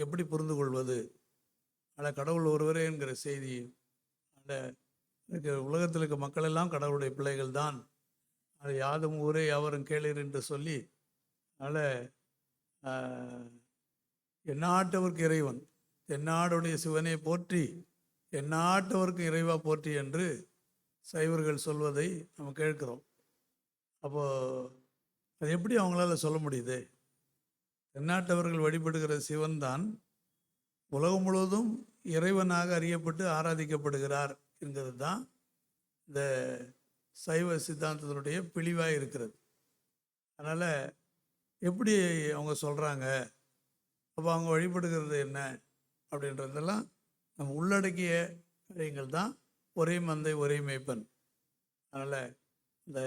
எப்படி புரிந்து கொள்வது? ஆனால் கடவுள் ஒருவரே என்கிற செய்தி, அந்த உலகத்தில் இருக்க மக்கள் எல்லாம் கடவுளுடைய பிள்ளைகள் தான், அது யாதும் ஊரே யாவரும் கேளீர் என்று சொல்லி, அதனால் எந்நாட்டவர்க்கு இறைவன், தென்னாடுடைய சிவனை போற்றி எந்நாட்டவர்க்கு இறைவா போற்றி என்று சைவர்கள் சொல்வதை நம்ம கேட்கிறோம். அப்போது அது எப்படி அவங்களால சொல்ல முடியுது? தென்னாட்டவர்கள் வழிபடுகிற சிவன் தான் உலகம் முழுவதும் இறைவனாக அறியப்பட்டு ஆராதிக்கப்படுகிறார் என்கிறது தான் இந்த சைவ சித்தாந்தத்தினுடைய பிழிவாக இருக்கிறது. அதனால் எப்படி அவங்க சொல்கிறாங்க? அப்போ அவங்க வழிபடுகிறது என்ன அப்படின்றதெல்லாம் நம்ம உள்ளடக்கிய காரியங்கள் தான். ஒரே மந்தை ஒரே மேய்ப்பன். அதனால் இந்த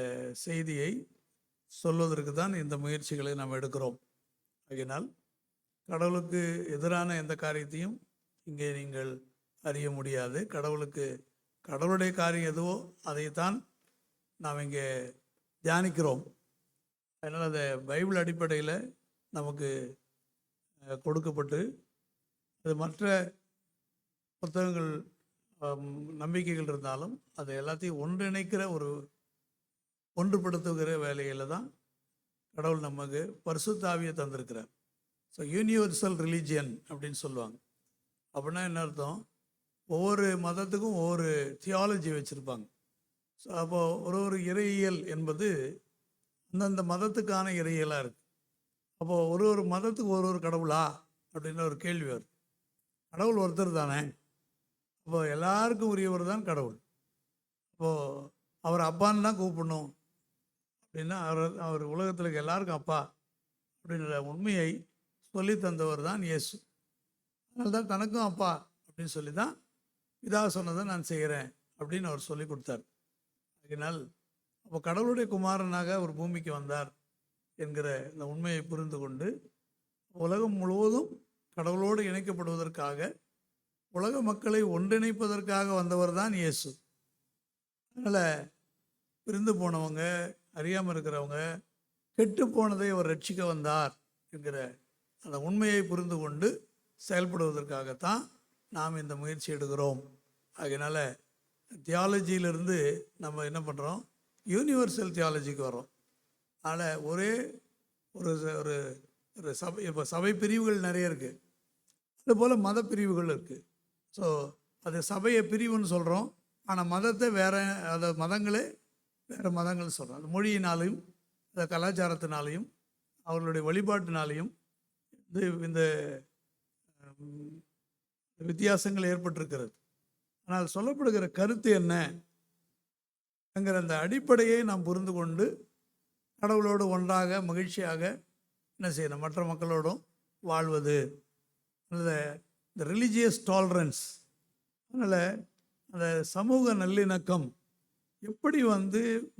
செய்தியை சொல்வதற்கு தான் இந்த முயற்சிகளை நாம் எடுக்கிறோம். ஆகையினால் கடவுளுக்கு எதிரான எந்த காரியத்தையும் இங்கே நீங்கள் அறிய முடியாது. கடவுளுடைய காரியம் எதுவோ அதைத்தான் நாம் இங்கே தியானிக்கிறோம். அதனால் அதை பைபிள் அடிப்படையில் நமக்கு கொடுக்கப்பட்டு, அது மற்ற புத்தகங்கள் நம்பிக்கைகள் இருந்தாலும் அதை எல்லாத்தையும் ஒன்றிணைக்கிற ஒன்றுபடுத்துகிற வேலையில் தான் கடவுள் நமக்கு பரிசுத்த ஆவியை தந்திருக்கிறார். ஸோ யூனிவர்சல் ரிலீஜியன் அப்படின்னு சொல்லுவாங்க. அப்படின்னா என்ன அர்த்தம்? ஒவ்வொரு மதத்துக்கும் ஒவ்வொரு தியாலஜி வச்சுருப்பாங்க. ஸோ அப்போது ஒரு இறையியல் என்பது அந்தந்த மதத்துக்கான இறையியலாக இருக்குது. அப்போது ஒரு மதத்துக்கு ஒரு கடவுளா அப்படின்னு ஒரு கேள்வி வருது. கடவுள் ஒருத்தர் தானே, அப்போது எல்லாருக்கும் உரியவர் தான் கடவுள். அப்போது அவர் அப்பான்னு தான் கூப்பிடணும் அப்படின்னா அவர் உலகத்தில் இருக்க எல்லாருக்கும் அப்பா அப்படின்ற உண்மையை சொல்லி தந்தவர் தான் இயேசு. அதனால தான் தனக்கும் அப்பா அப்படின்னு சொல்லி தான் பிதா சொன்னதை நான் செய்கிறேன் அப்படின்னு அவர் சொல்லி கொடுத்தார். அதனால் அப்போ கடவுளுடைய குமாரனாக அவர் பூமிக்கு வந்தார் என்கிற இந்த உண்மையை புரிந்து கொண்டு உலகம் முழுவதும் கடவுளோடு இணைக்கப்படுவதற்காக, உலக மக்களை ஒன்றிணைப்பதற்காக வந்தவர் தான் இயேசு. அதனால் பிரிந்து போனவங்க, அறியாமல் இருக்கிறவங்க, கெட்டு போனதை அவர் ரட்சிக்க வந்தார் என்கிற அந்த உண்மையை புரிந்து கொண்டு செயல்படுவதற்காகத்தான் நாம் இந்த முயற்சி எடுக்கிறோம். அதனால் தியாலஜியிலிருந்து நம்ம என்ன பண்ணுறோம்? யூனிவர்சல் தியாலஜிக்கு வரோம். அதனால் ஒரே ஒரு சபை, இப்போ சபை பிரிவுகள் நிறைய இருக்குது, அதுபோல் மத பிரிவுகள் இருக்குது. ஸோ அது சபையை பிரிவுன்னு சொல்கிறோம், ஆனால் மதத்தை வேறு, அதை மதங்களே வேறு மதங்கள் சொல்கிறோம். அது மொழியினாலையும் அந்த கலாச்சாரத்தினாலையும் அவர்களுடைய வழிபாட்டினாலையும் இந்த வித்தியாசங்கள் ஏற்பட்டிருக்கிறது. ஆனால் சொல்லப்படுகிற கருத்து என்ன என்கிற அந்த அடிப்படையை நாம் புரிந்து கொண்டு கடவுளோடு ஒன்றாக மகிழ்ச்சியாக என்ன செய்யணும்? மற்ற மக்களோடும் வாழ்வது, அந்த ரிலீஜியஸ் டாலரன்ஸ். அதனால் அந்த சமூக நல்லிணக்கம் எப்படி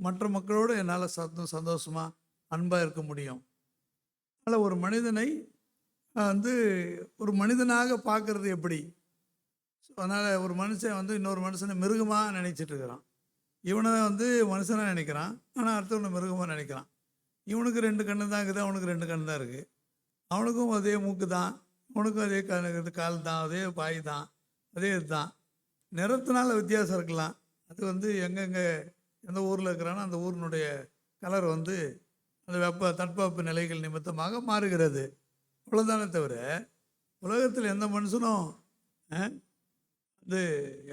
மற்ற மக்களோடு என்னால் சந்தோஷமாக அன்பாக இருக்க முடியும்? அதனால் ஒரு மனிதனை ஒரு மனிதனாக பார்க்குறது எப்படி? அதனால் ஒரு மனுஷன் இன்னொரு மனுஷனை மிருகமாக நினச்சிட்டு இருக்கிறான். இவனை மனுஷனாக நினைக்கிறான், ஆனால் அடுத்தவனை மிருகமாக நினைக்கிறான். இவனுக்கு 2 கண்ணு தான் இருக்குது, அவனுக்கு 2 கண்ணு தான் இருக்குது. அவனுக்கும் அதே மூக்கு தான், அவனுக்கும் அதே கால் தான், அதே பாய் தான், அதே இதுதான். நிறத்தினால வித்தியாசம் இருக்கலாம். அது எங்கெங்கே எந்த ஊரில் இருக்கிறானோ அந்த ஊரினுடைய கலர் அந்த தட்பவெப்ப நிலைகள் நிமித்தமாக மாறுகிறது. அவ்வளோதானே தவிர உலகத்தில் எந்த மனுஷனும்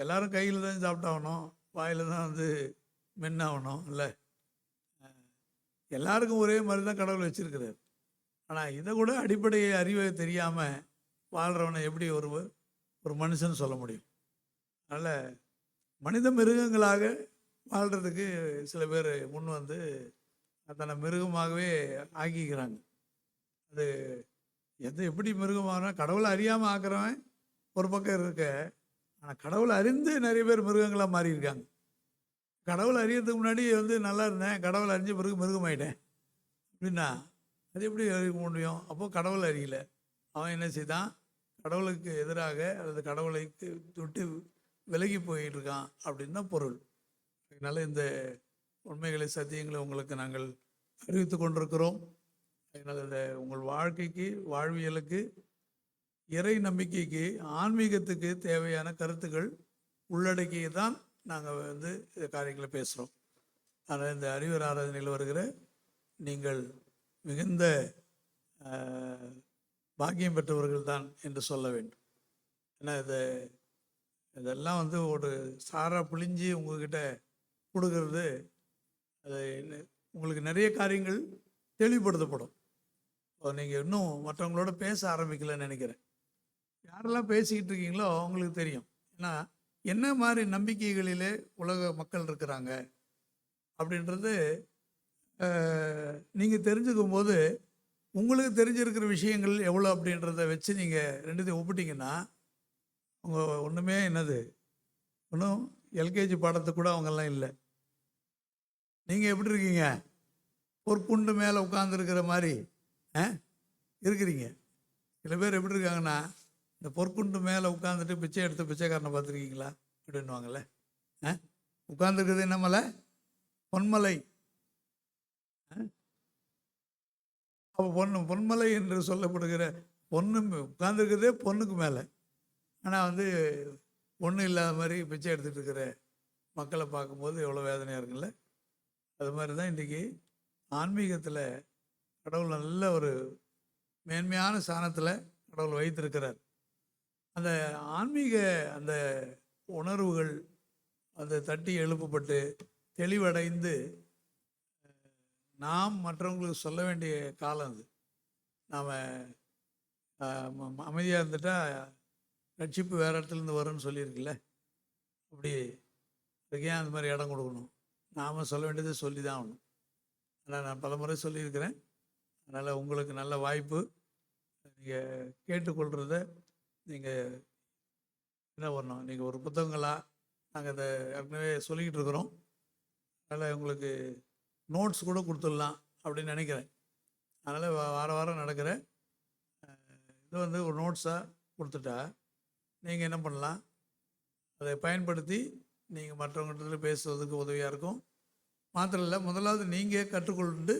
எல்லாரும் கையில் தான் சாப்பிட்டாகணும், வாயில் தான் மென்னாகணும் இல்லை. எல்லாருக்கும் ஒரே மாதிரி தான் கடவுள் வச்சுருக்கிறார். ஆனால் இதை கூட அடிப்படை அறிவை தெரியாமல் வாழ்கிறவனை எப்படி ஒரு மனுஷன் சொல்ல முடியும்? அதனால் மனித மிருகங்களாக வாழ்கிறதுக்கு சில பேர் முன் தன்னை மிருகமாகவே ஆக்கிக்கிறாங்க. அது எப்படி மிருகமாகனா, கடவுளை அறியாமல் ஆக்குறவன் ஒரு பக்கம் இருக்க, ஆனால் கடவுளை அறிந்து நிறைய பேர் மிருகங்களாக மாறியிருக்காங்க. கடவுளை அறியறதுக்கு முன்னாடி நல்லா இருந்தேன், கடவுளை அறிஞ்ச பிறகு மிருகமாயிட்டேன் அப்படின்னா அது எப்படி அறிய முடியும்? அப்போது கடவுளை அறியல, அவன் என்ன செய்தான்? கடவுளுக்கு எதிராக அல்லது கடவுளை விட்டு விலகி போயிட்டு இருக்கான் அப்படின்னு தான் பொருள். அதனால் இந்த உண்மைகளை, சத்தியங்களை உங்களுக்கு நாங்கள் அறிவித்து கொண்டிருக்கிறோம். அதனால் உங்கள் வாழ்க்கைக்கு, வாழ்வியலுக்கு இறை நம்பிக்கைக்கு ஆன்மீகத்துக்கு தேவையான கருத்துக்கள் உள்ளடக்கிய தான் நாங்கள் வந்து இந்த காரியங்களை பேசுகிறோம். ஆனால் இந்த அறிவர் ஆராதனையில் வருகிற நீங்கள் மிகுந்த பாக்கியம் பெற்றவர்கள் தான் என்று சொல்ல வேண்டும். ஏன்னா இதெல்லாம் வந்து ஒரு சாராக பிழிஞ்சு உங்ககிட்ட கொடுக்கறது, அது உங்களுக்கு நிறைய காரியங்கள் தெளிவுபடுத்தப்படும். நீங்கள் இன்னும் மற்றவங்களோட பேச ஆரம்பிக்கலன்னு நினைக்கிறேன். யாரெல்லாம் பேசிக்கிட்டு இருக்கீங்களோ அவங்களுக்கு தெரியும். ஏன்னா என்ன மாதிரி நம்பிக்கைகளிலே உலக மக்கள் இருக்கிறாங்க அப்படின்றது நீங்கள் தெரிஞ்சுக்கும் போது உங்களுக்கு தெரிஞ்சிருக்கிற விஷயங்கள் எவ்வளோ அப்படின்றத வச்சு நீங்கள் ரெண்டுத்தையும் ஒப்பிட்டிங்கன்னா அவங்க ஒன்றுமே ஒன்றும் எல்கேஜி பாடத்து கூட அவங்கெல்லாம் இல்லை. நீங்கள் எப்படி இருக்கீங்க? பொற்குண்டு மேலே உட்காந்துருக்கிற மாதிரி இருக்கிறீங்க. சில பேர் எப்படி இருக்காங்கன்னா, இந்த பொற்குண்டு மேலே உட்காந்துட்டு பிச்சை எடுத்து பிச்சைக்காரனை பார்த்துருக்கீங்களா அப்படின்வாங்கள்ல. உட்காந்துருக்கிறது என்ன மலை? பொன்மலை. அப்போ பொன்மலை என்று சொல்லப்படுகிற பொண்ணு உட்காந்துருக்கிறதே பொண்ணுக்கு மேலே. ஆனால் வந்து ஒன்றும் இல்லாத மாதிரி பிச்சை எடுத்துகிட்டு இருக்கிற மக்களை பார்க்கும்போது எவ்வளோ வேதனையாக இருக்குல்ல. அது மாதிரி தான் இன்றைக்கி ஆன்மீகத்தில் கடவுள் நல்ல ஒரு மேன்மையான ஸ்தானத்தில் கடவுள் வைத்திருக்கிறார். அந்த ஆன்மீக அந்த உணர்வுகள் அந்த தட்டி எழுப்பப்பட்டு தெளிவடைந்து நாம் மற்றவங்களுக்கு சொல்ல வேண்டிய காலம் அது. நாம் அமைதியாக இருந்துட்டால் ரட்சிப்பு வேறு இடத்துலேருந்து வரும்னு சொல்லியிருக்குல்ல. அப்படி அதுக்கு ஏன் அந்த மாதிரி இடம் கொடுக்கணும்? நாம் சொல்ல வேண்டியதை சொல்லி தான் ஆகணும். ஆனால் நான் பல முறை சொல்லியிருக்கிறேன். அதனால் உங்களுக்கு நல்ல வாய்ப்பு. நீங்கள் கேட்டுக்கொள்கிறத நீங்கள் என்ன பண்ணணும், நீங்கள் ஒரு புத்தகங்களாக நாங்கள் அதை ஏற்கனவே சொல்லிக்கிட்டு இருக்கிறோம். அதனால் உங்களுக்கு நோட்ஸ் கூட கொடுத்துடலாம் அப்படின்னு நினைக்கிறேன். அதனால் வாரம் நடக்கிற இது வந்து ஒரு நோட்ஸாக கொடுத்துட்டா நீங்கள் என்ன பண்ணலாம், அதை பயன்படுத்தி நீங்கள் மற்றவங்கள்ட்ட பேசுவதற்கு உதவியாக இருக்கும். மாத்திரம் இல்லை, முதலாவது நீங்கள் கற்றுக்கொண்டு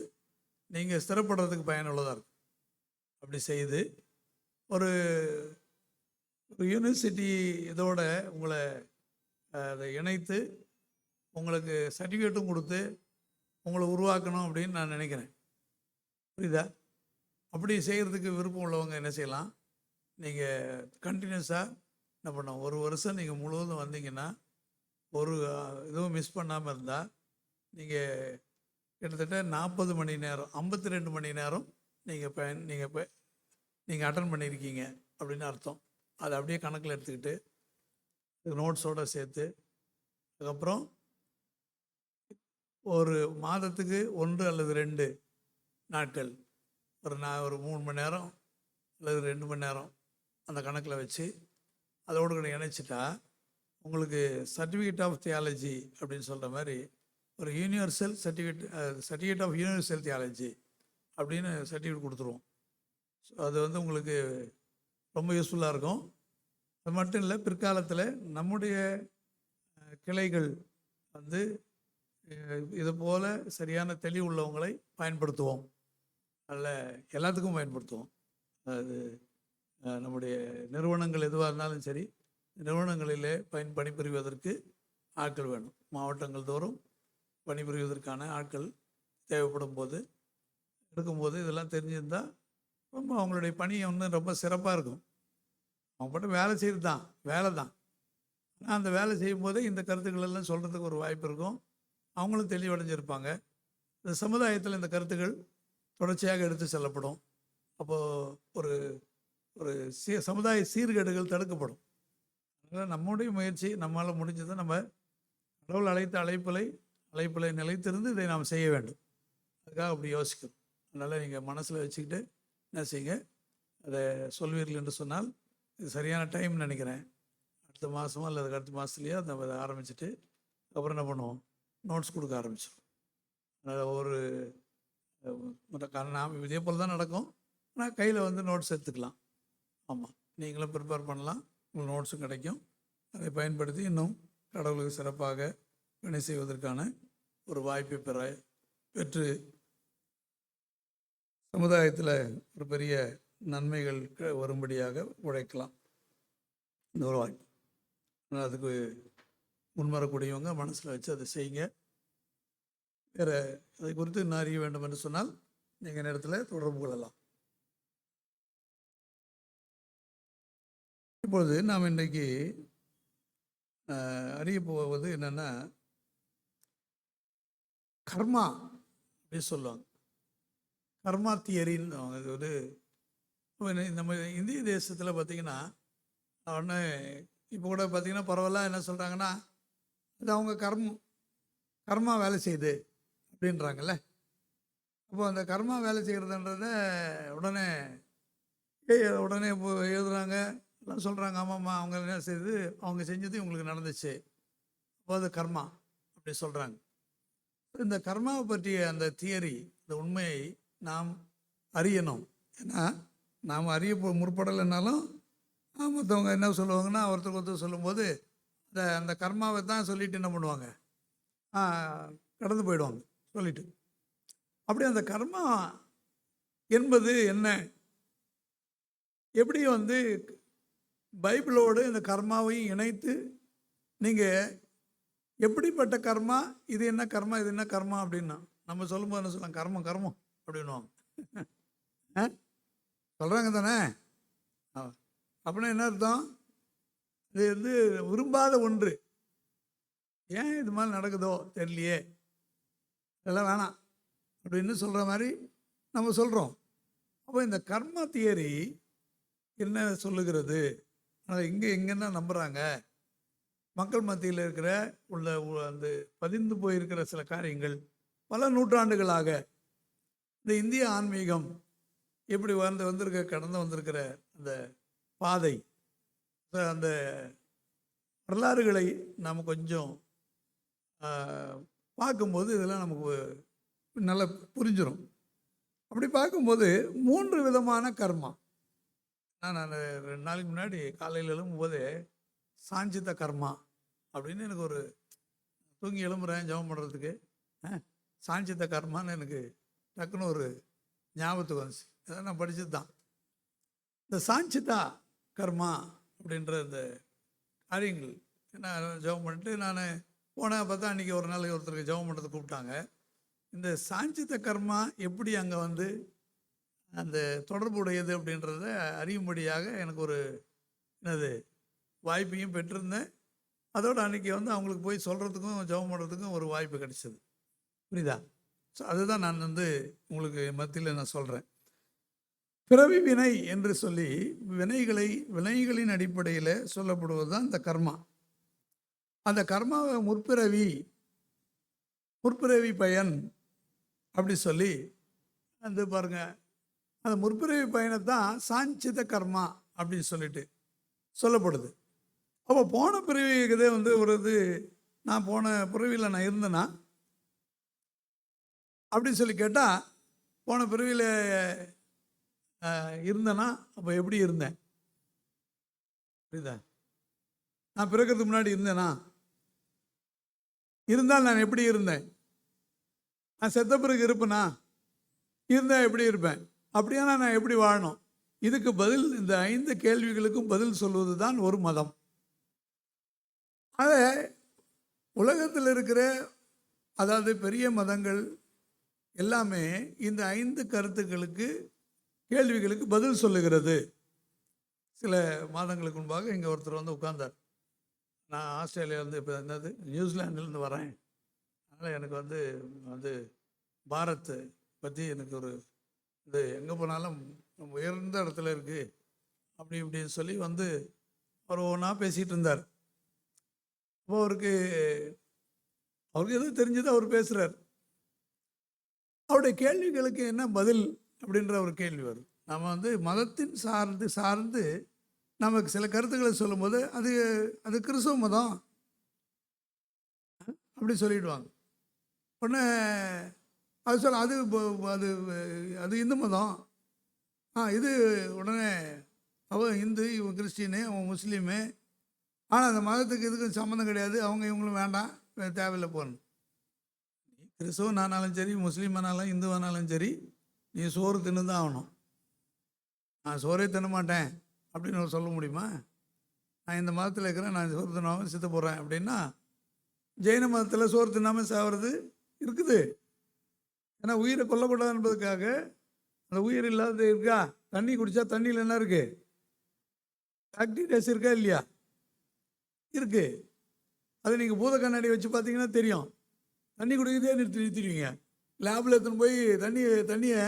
நீங்கள் ஸ்திரப்படுறதுக்கு பயனுள்ளதாக இருக்கும். அப்படி செய்து ஒரு யூனிவர்சிட்டி இதோட உங்களை அதை இணைத்து உங்களுக்கு சர்டிஃபிகேட்டும் கொடுத்து உங்களை உருவாக்கணும் அப்படின்னு நான் நினைக்கிறேன். புரியுதா? அப்படி செய்கிறதுக்கு விருப்பம் உள்ளவங்க என்ன செய்யலாம், நீங்கள் கண்டினியூஸாக என்ன பண்ணோம், ஒரு வருஷம் நீங்கள் முழுவதும் வந்தீங்கன்னா, ஒரு இதுவும் மிஸ் பண்ணாமல் இருந்தால் நீங்கள் கிட்டத்தட்ட 40 மணி நேரம் 52 மணி நேரம் நீங்கள் அட்டன் பண்ணியிருக்கீங்க அப்படின்னு அர்த்தம். அதை அப்படியே கணக்கில் எடுத்துக்கிட்டு நோட்ஸோடு சேர்த்து அதுக்கப்புறம் ஒரு மாதத்துக்கு 1 அல்லது 2 நாட்கள் ஒரு 3 மணி நேரம் அல்லது 2 மணி நேரம் அந்த கணக்கில் வச்சு அதோடு கூட இணைச்சிட்டா உங்களுக்கு சர்டிஃபிகேட் ஆஃப் தியாலஜி அப்படின்னு சொல்கிற மாதிரி ஒரு universal certificate of universal theology அப்படின்னு சர்டிஃபிகேட் கொடுத்துருவோம். ஸோ அது வந்து உங்களுக்கு ரொம்ப யூஸ்ஃபுல்லாக இருக்கும். அது மட்டும் இல்லை, பிற்காலத்தில் நம்முடைய கிளைகள் வந்து இது போல் சரியான தெளிவு உள்ளவங்களை பயன்படுத்துவோம். அதில் எல்லாத்துக்கும் பயன்படுத்துவோம். அது நம்முடைய நிறுவனங்கள் எதுவாக இருந்தாலும் சரி, நிறுவனங்களிலே பணிபுரிவதற்கு ஆட்கள் வேணும். மாவட்டங்கள் தோறும் பணிபுரிவதற்கான ஆட்கள் தேவைப்படும் போது இருக்கும்போது இதெல்லாம் தெரிஞ்சிருந்தால் ரொம்ப அவங்களுடைய பணி ஒன்று ரொம்ப சிறப்பாக இருக்கும். அவங்க மட்டும் வேலை செய்கிறது தான் வேலை தான். ஆனால் அந்த வேலை செய்யும்போதே இந்த கருத்துக்கள் எல்லாம் சொல்கிறதுக்கு ஒரு வாய்ப்பு இருக்கும். அவங்களும் தெளிவடைஞ்சிருப்பாங்க. இந்த சமுதாயத்தில் இந்த கருத்துக்கள் தொடர்ச்சியாக எடுத்து செல்லப்படும். அப்போது ஒரு ஒரு சமுதாய சீர்கேடுகள் தடுக்கப்படும். அதனால் நம்முடைய முயற்சி நம்மளால் முடிஞ்சதை நம்ம கடவுள் அழைத்த அழைப்பிலை நிலைத்திருந்து இதை நாம் செய்ய வேண்டும். அதுக்காக அப்படி யோசிக்கணும். அதனால் நீங்கள் மனசில் வச்சுக்கிட்டு என்ன செய்யுங்க, அதை சொல்வீர்கள் என்று சொன்னால் இது சரியான டைம் நினைக்கிறேன். அடுத்த மாதமோ அல்லது அடுத்த மாதத்துலேயோ அதை ஆரம்பிச்சுட்டு அப்புறம் என்ன பண்ணுவோம், நோட்ஸ் கொடுக்க ஆரம்பிச்சிடும். அதனால் நாம் இதே போல் தான் நடக்கும். ஆனால் கையில் வந்து நோட்ஸ் எடுத்துக்கலாம். ஆமாம், நீங்களும் ப்ரிப்பேர் பண்ணலாம், உங்களுக்கு நோட்ஸும் கிடைக்கும். அதை பயன்படுத்தி இன்னும் கடவுளுக்கு சிறப்பாக பணி செய்வதற்கான ஒரு வாய்ப்பை பெற்று சமுதாயத்தில் ஒரு பெரிய நன்மைகள் வரும்படியாக உழைக்கலாம். இந்த ஒரு வாய்ப்பு. அதுக்கு முன்வரக்கூடியவங்க மனசில் வச்சு அதை செய்யுங்க. வேறு அதை குறித்து இன்னும் அறிய வேண்டும் என்று சொன்னால் நீங்கள் நேரத்தில் தொடர்பு கொள்ளலாம். இப்பொழுது நாம் இன்றைக்கு அறிய போவது என்னென்னா, கர்மா அப்படின்னு சொல்லுவாங்க. கர்மா தியரின்னு அது ஒரு நம்ம இந்திய தேசத்தில் பார்த்திங்கன்னா ஒன்று இப்போ கூட பார்த்திங்கன்னா பரவாயில்ல என்ன சொல்கிறாங்கன்னா, அது அவங்க கர்மா வேலை செய்யுது அப்படின்றாங்கல்ல. அப்போ அந்த கர்மா வேலை செய்கிறதுன்றத உடனே இப்போ எழுதுகிறாங்க, எல்லாம் சொல்கிறாங்க. ஆமாம்மா அவங்க என்ன செய்யுது, அவங்க செஞ்சது இவங்களுக்கு நடந்துச்சு, அப்போ அது கர்மா அப்படி சொல்கிறாங்க. இந்த கர்மாவை பற்றிய அந்த தியரி, இந்த உண்மையை நாம் அறியணும். ஏன்னா நாம் அறிய முற்படலைன்னாலும் மற்றவங்க என்ன சொல்லுவாங்கன்னா, ஒருத்தர் சொல்லும்போது அந்த கர்மாவை தான் சொல்லிட்டு என்ன பண்ணுவாங்க, கடந்து போயிடுவாங்க சொல்லிட்டு. அப்படி அந்த கர்மா என்பது என்ன, எப்படி பைபிளோடு இந்த கர்மாவையும் இணைத்து நீங்கள் எப்படிப்பட்ட கர்மா, இது என்ன கர்மா, இது என்ன கர்மா அப்படின்னா நம்ம சொல்லும்போது என்ன சொல்லலாம், கர்மம் அப்படின்னுவாங்க. சொல்கிறாங்க தானே. அப்படின்னா என்ன அர்த்தம், இது விரும்பாத ஒன்று, ஏன் இது மாதிரி நடக்குதோ தெரியலையே, இதெல்லாம் வேணாம் அப்படின்னு சொல்கிற மாதிரி நம்ம சொல்கிறோம். அப்போ இந்த கர்மா தியரி என்ன சொல்லுகிறது, எங்கன்னா நம்புகிறாங்க மக்கள் மத்தியில் இருக்கிற அந்த பதிந்து போயிருக்கிற சில காரியங்கள் பல நூற்றாண்டுகளாக இந்த இந்திய ஆன்மீகம் எப்படி கடந்து வந்திருக்கிற அந்த பாதை, அந்த வரலாறுகளை நாம் கொஞ்சம் பார்க்கும்போது இதெல்லாம் நமக்கு நல்லா புரிஞ்சிடும். அப்படி பார்க்கும்போது 3 விதமான கர்மா. நான் 2 நாளைக்கு முன்னாடி காலையில் எழும்பும்போது சாஞ்சித்த கர்மா அப்படின்னு எனக்கு ஒரு தூங்கி எழும்புறேன் ஜெபம் பண்ணுறதுக்கு, சாஞ்சித்த கர்மான்னு எனக்கு டக்குன்னு ஒரு ஞாபகத்துக்கு வந்துச்சு. அதான் நான் படித்தது தான். இந்த சாஞ்சிதா கர்மா அப்படின்ற இந்த காரியங்கள் நான் ஜெபம் பண்ணிட்டு நான் போனேன். பார்த்தா அன்றைக்கி ஒரு நாளைக்கு ஒருத்தருக்கு ஜெபம் பண்ணுறதுக்கு கூப்பிட்டாங்க. இந்த சாஞ்சித்த கர்மா எப்படி அங்கே அந்த தொடர்புடையது அப்படின்றத அறியும்படியாக எனக்கு ஒரு வாய்ப்பையும் பெற்றிருந்தேன். அதோடு அன்றைக்கி அவங்களுக்கு போய் சொல்கிறதுக்கும் ஜெபம் பண்ணுறதுக்கும் ஒரு வாய்ப்பு கிடைச்சிது. புரியுதா? ஸோ அதுதான் நான் உங்களுக்கு மத்தியில் நான் சொல்கிறேன். பிறவி வினை என்று சொல்லி வினைகளின் அடிப்படையில் சொல்லப்படுவது தான் இந்த கர்மா. அந்த கர்மாவை முற்பிறவி பயன் அப்படி சொல்லி பாருங்க, அந்த முற்பிறவி பயனை தான் சாஞ்சித கர்மா அப்படின்னு சொல்லிட்டு சொல்லப்படுது. அப்போ போன பிறவிக்குதே நான் போன பிறவியில் நான் இருந்தேன்னா அப்படின்னு சொல்லி கேட்டால், போன பிறவியில் இருந்தேன்னா அப்போ எப்படி இருந்தேன், புரியுதா? நான் பிறக்கிறதுக்கு முன்னாடி இருந்தேனா, இருந்தால் நான் எப்படி இருந்தேன், நான் செத்த பிறகு இருப்பேனா, இருந்தால் எப்படி இருப்பேன், அப்படியானா நான் எப்படி வாழணும்? இதுக்கு பதில், இந்த 5 கேள்விகளுக்கும் பதில் சொல்வது தான் ஒரு மதம். அதை உலகத்தில் இருக்கிற அதாவது பெரிய மதங்கள் எல்லாமே இந்த 5 கேள்விகளுக்கு பதில் சொல்லுகிறது. சில மாதங்களுக்கு முன்பாக இங்கே ஒருத்தர் உட்கார்ந்தார். நான் ஆஸ்திரேலியாவிலேருந்து இப்போ நியூசிலாண்டிலேருந்து வரேன், அதனால் எனக்கு பாரத் பற்றி எனக்கு ஒரு எங்கே போனாலும் உயர்ந்த இடத்துல இருக்குது அப்படி இப்படின்னு சொல்லி அவர் ஒன்றா பேசிகிட்டு இருந்தார். அப்போ அவருக்கு எதுவும் தெரிஞ்சது அவர் பேசுகிறார். அவருடைய கேள்விகளுக்கு என்ன பதில் அப்படின்ற ஒரு கேள்வி வரும். நம்ம மதத்தின் சார்ந்து நமக்கு சில கருத்துக்களை சொல்லும்போது அது கிறிஸ்தவ மதம் அப்படி சொல்லிடுவாங்க. உடனே அது அது இந்து மதம், இது உடனே அவன் இந்து, இவன் கிறிஸ்டினு, அவன் முஸ்லீமு, ஆனால் அந்த மதத்துக்கு இதுக்கு சம்மந்தம் கிடையாது, அவங்க இவங்களும் வேண்டாம், தேவையில்லை போகணும். கிறிஸ்தவன் ஆனாலும் சரி, முஸ்லீம் ஆனாலும் இந்துவானாலும் சரி, நீ சோறு தின்னு தான் ஆகணும். நான் சோறே தின்ன மாட்டேன் அப்படின்னு சொல்ல முடியுமா? நான் இந்த மதத்தில் இருக்கிறேன், நான் சோறு தின்னாமல் செத்து போகிறேன் அப்படின்னா, ஜெயின மதத்தில் சோறு தின்னாமல் சாகிறது இருக்குது. ஏன்னா உயிரை கொல்லக்கூடாது என்பதுக்காக. அந்த உயிர் இல்லாத இருக்கா? தண்ணி குடித்தா தண்ணியில் என்ன இருக்குது? பாக்டீரியாஸ் இருக்கா இல்லையா? இருக்குது. அதை நீங்கள் பூத கண்ணாடி வச்சு பார்த்தீங்கன்னா தெரியும். தண்ணி குடிக்கிறதே நிறுத்திடுவீங்க. லேபில் எடுத்துன்னு போய் தண்ணியை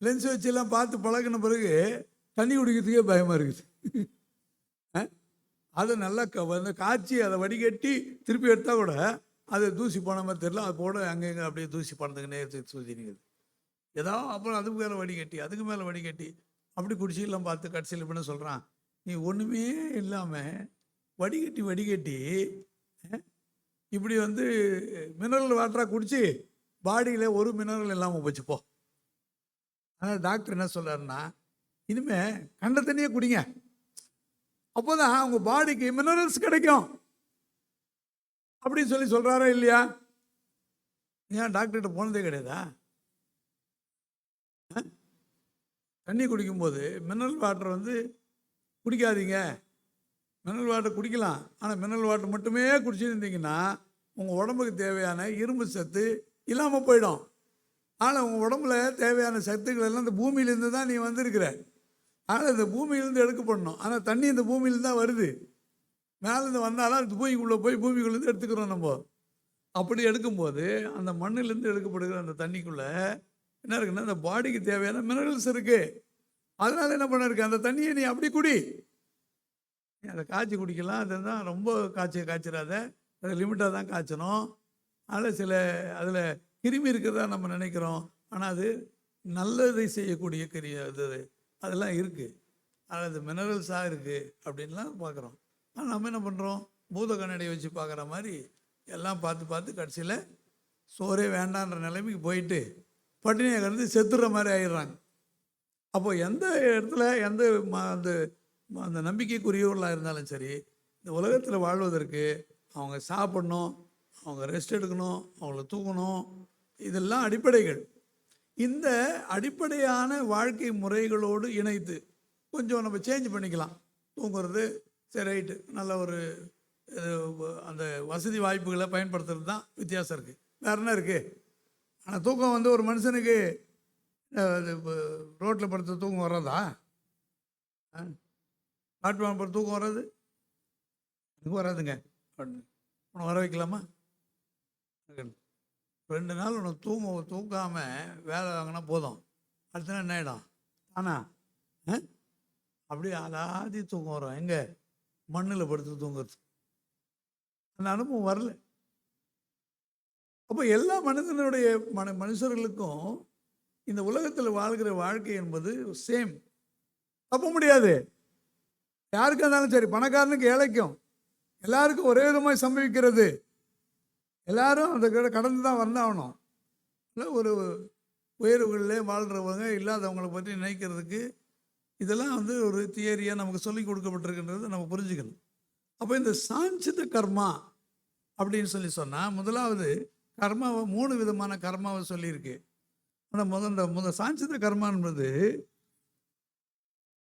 லென்ஸ் வச்செல்லாம் பார்த்து பழகின பிறகு தண்ணி குடிக்கிறதுக்கே பயமாக இருக்குது. அதை நல்லா வந்து காய்ச்சி அதை வடிகட்டி திருப்பி எடுத்தால் கூட அது தூசி போன மாதிரி தெரியல. அது போட அங்கங்கே அப்படியே தூசி பணத்துக்குன்னே சுற்றினுக்குது. ஏதாவது அப்புறம் அதுக்கு மேலே வடிகட்டி அதுக்கு மேலே வடிகட்டி அப்படி குடிச்சிக்கலாம் பார்த்து கடைசியில் இப்படின்னு சொல்கிறான், நீ ஒன்றுமே இல்லாமல் வடிகட்டி இப்படி வந்து மினரல் வாட்டராக குடித்து பாடியில் ஒரு மினரல் இல்லாமல் போச்சுப்போ. ஆனால் டாக்டர் என்ன சொல்கிறாருன்னா, இனிமேல் கண்ட தண்ணியே குடிங்க, அப்போ தான் உங்கள் பாடிக்கு மினரல்ஸ் கிடைக்கும் அப்படின்னு சொல்கிறாரா இல்லையா? ஏன் டாக்டர்கிட்ட போனதே கிடையாதா? தண்ணி குடிக்கும்போது மினரல் வாட்டர் வந்து குடிக்காதீங்க. மினரல் வாட்டர் குடிக்கலாம், ஆனால் மினரல் வாட்டர் மட்டுமே குடிச்சிருந்தீங்கன்னா உங்கள் உடம்புக்கு தேவையான இரும்பு சத்து இல்லாமல் போயிடும். ஆனால் உங்கள் உடம்புல தேவையான சத்துக்கள் எல்லாம் இந்த பூமியிலேருந்து தான் நீ வந்திருக்கிற. ஆனால் இந்த பூமியிலேருந்து எடுக்கப்படணும். ஆனால் தண்ணி இந்த பூமியிலேருந்து தான் வருது. மேலேருந்து வந்தாலும் அது பூமிக்குள்ளே போய் பூமிக்குள்ளேருந்து எடுத்துக்கிறோம் நம்ம. அப்படி எடுக்கும்போது அந்த மண்ணிலேருந்து எடுக்கப்படுகிற அந்த தண்ணிக்குள்ளே என்ன இருக்குன்னா, அந்த பாடிக்கு தேவையான மினரல்ஸ் இருக்குது. அதனால் என்ன பண்ணிருக்கு, அந்த தண்ணியை நீ அப்படி குடி. அதை காய்ச்சி குடிக்கலாம். அதுதான் ரொம்ப காய்ச்சிடாத, அதை லிமிட்டாக தான் காய்ச்சணும். அதில் அதில் கிருமி இருக்கிறதா நம்ம நினைக்கிறோம், ஆனால் அது நல்லதை செய்யக்கூடிய இது அதெல்லாம் இருக்குது. அது மினரல்ஸாக இருக்குது அப்படின்லாம் பார்க்குறோம். ஆனால் நம்ம என்ன பண்ணுறோம், பூத கண்ணாடியை வச்சு பார்க்குற மாதிரி எல்லாம் பார்த்து கடைசியில் சோறே வேண்டான்ற நிலைமைக்கு போயிட்டு பட்டினியை கிடந்து செத்துற மாதிரி ஆயிடுறாங்க. அப்போ எந்த இடத்துல அந்த நம்பிக்கைக்குரியவர்களாக இருந்தாலும் சரி, இந்த உலகத்தில் வாழ்வதற்கு அவங்க சாப்பிடணும், அவங்க ரெஸ்ட் எடுக்கணும், அவங்கள தூக்கணும், இதெல்லாம் அடிப்படைகள். இந்த அடிப்படையான வாழ்க்கை முறைகளோடு இணைத்து கொஞ்சம் நம்ம சேஞ்ச் பண்ணிக்கலாம். தூங்குறது சரி, ரைட்டு, நல்ல ஒரு அந்த வசதி வாய்ப்புகளை பயன்படுத்துறது தான் வித்தியாசம் இருக்குது. வேறு என்ன இருக்குது? ஆனால் தூக்கம் வந்து ஒரு மனுஷனுக்கு ரோட்டில் படுத்த தூக்கம் வர்றதா? பிளாட்ஃபார்ம் படுத்த தூக்கம் வர்றது? எனக்கு வராதுங்க. உன்னை வர வைக்கலாமா? 2 நாள் உனக்கு தூங்காமல் வேலை வாங்கினா போதும், அடுத்த நாள் என்ன ஆகிடும்? ஆனால் அப்படியே அலாதி தூக்கம் வரும். எங்கே? மண்ணில் படுத்து தூங்குறது. அந்த அனுபவம் வரல. அப்போ எல்லா மனுஷர்களுக்கும் இந்த உலகத்தில் வாழ்கிற வாழ்க்கை என்பது சேம். தப்ப முடியாது. யாருக்கா இருந்தாலும் சரி, பணக்காரனுக்கு ஏழைக்கும் எல்லாருக்கும் ஒரே விதமாக சம்பவிக்கிறது. எல்லாரும் அந்த கடந்து தான் வந்தாகணும். இல்லை, ஒரு உயர்வுகளில் வாழ்கிறவங்க இல்லாதவங்களை பற்றி நினைக்கிறதுக்கு இதெல்லாம் வந்து ஒரு தியரியாக நமக்கு சொல்லி கொடுக்கப்பட்டிருக்கின்றது நம்ம புரிஞ்சுக்கணும். அப்போ இந்த சாஞ்சித கர்மா அப்படின்னு சொன்னால், முதலாவது கர்மாவை 3 விதமான கர்மாவை சொல்லியிருக்கு. ஆனால் சாஞ்சித கர்மா என்பது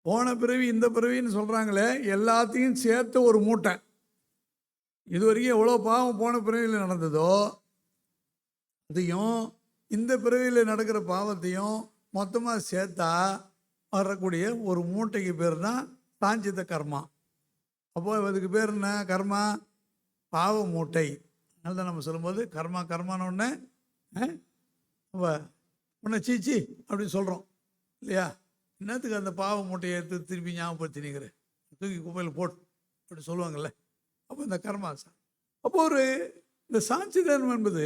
போன பிறவி இந்த பிறவின்னு சொல்கிறாங்களே, எல்லாத்தையும் சேர்த்து ஒரு மூட்டை. இது வரைக்கும் எவ்வளோ பாவம் போன பிறவியில் நடந்ததோ அதையும் இந்த பிறவியில் நடக்கிற பாவத்தையும் மொத்தமாக சேர்த்தா வரக்கூடிய ஒரு மூட்டைக்கு பேர் தான் சாஞ்சித கர்மா. அப்போ அதுக்கு பேர் என்ன? கர்மா பாவ மூட்டை. அதனால தான் நம்ம சொல்லும்போது கர்மான்னு ஒன்று உன்னை சீச்சி அப்படின்னு சொல்கிறோம் இல்லையா? என்னத்துக்கு அந்த பாவ மூட்டையை எடுத்து திருப்பி ஞாபகப்படுத்தினீங்கிற, தூக்கி குப்பையில் போட்டு அப்படி சொல்லுவாங்கள்ல. அப்போ இந்த கர்மா அப்போ இந்த சாஞ்சிதம் என்பது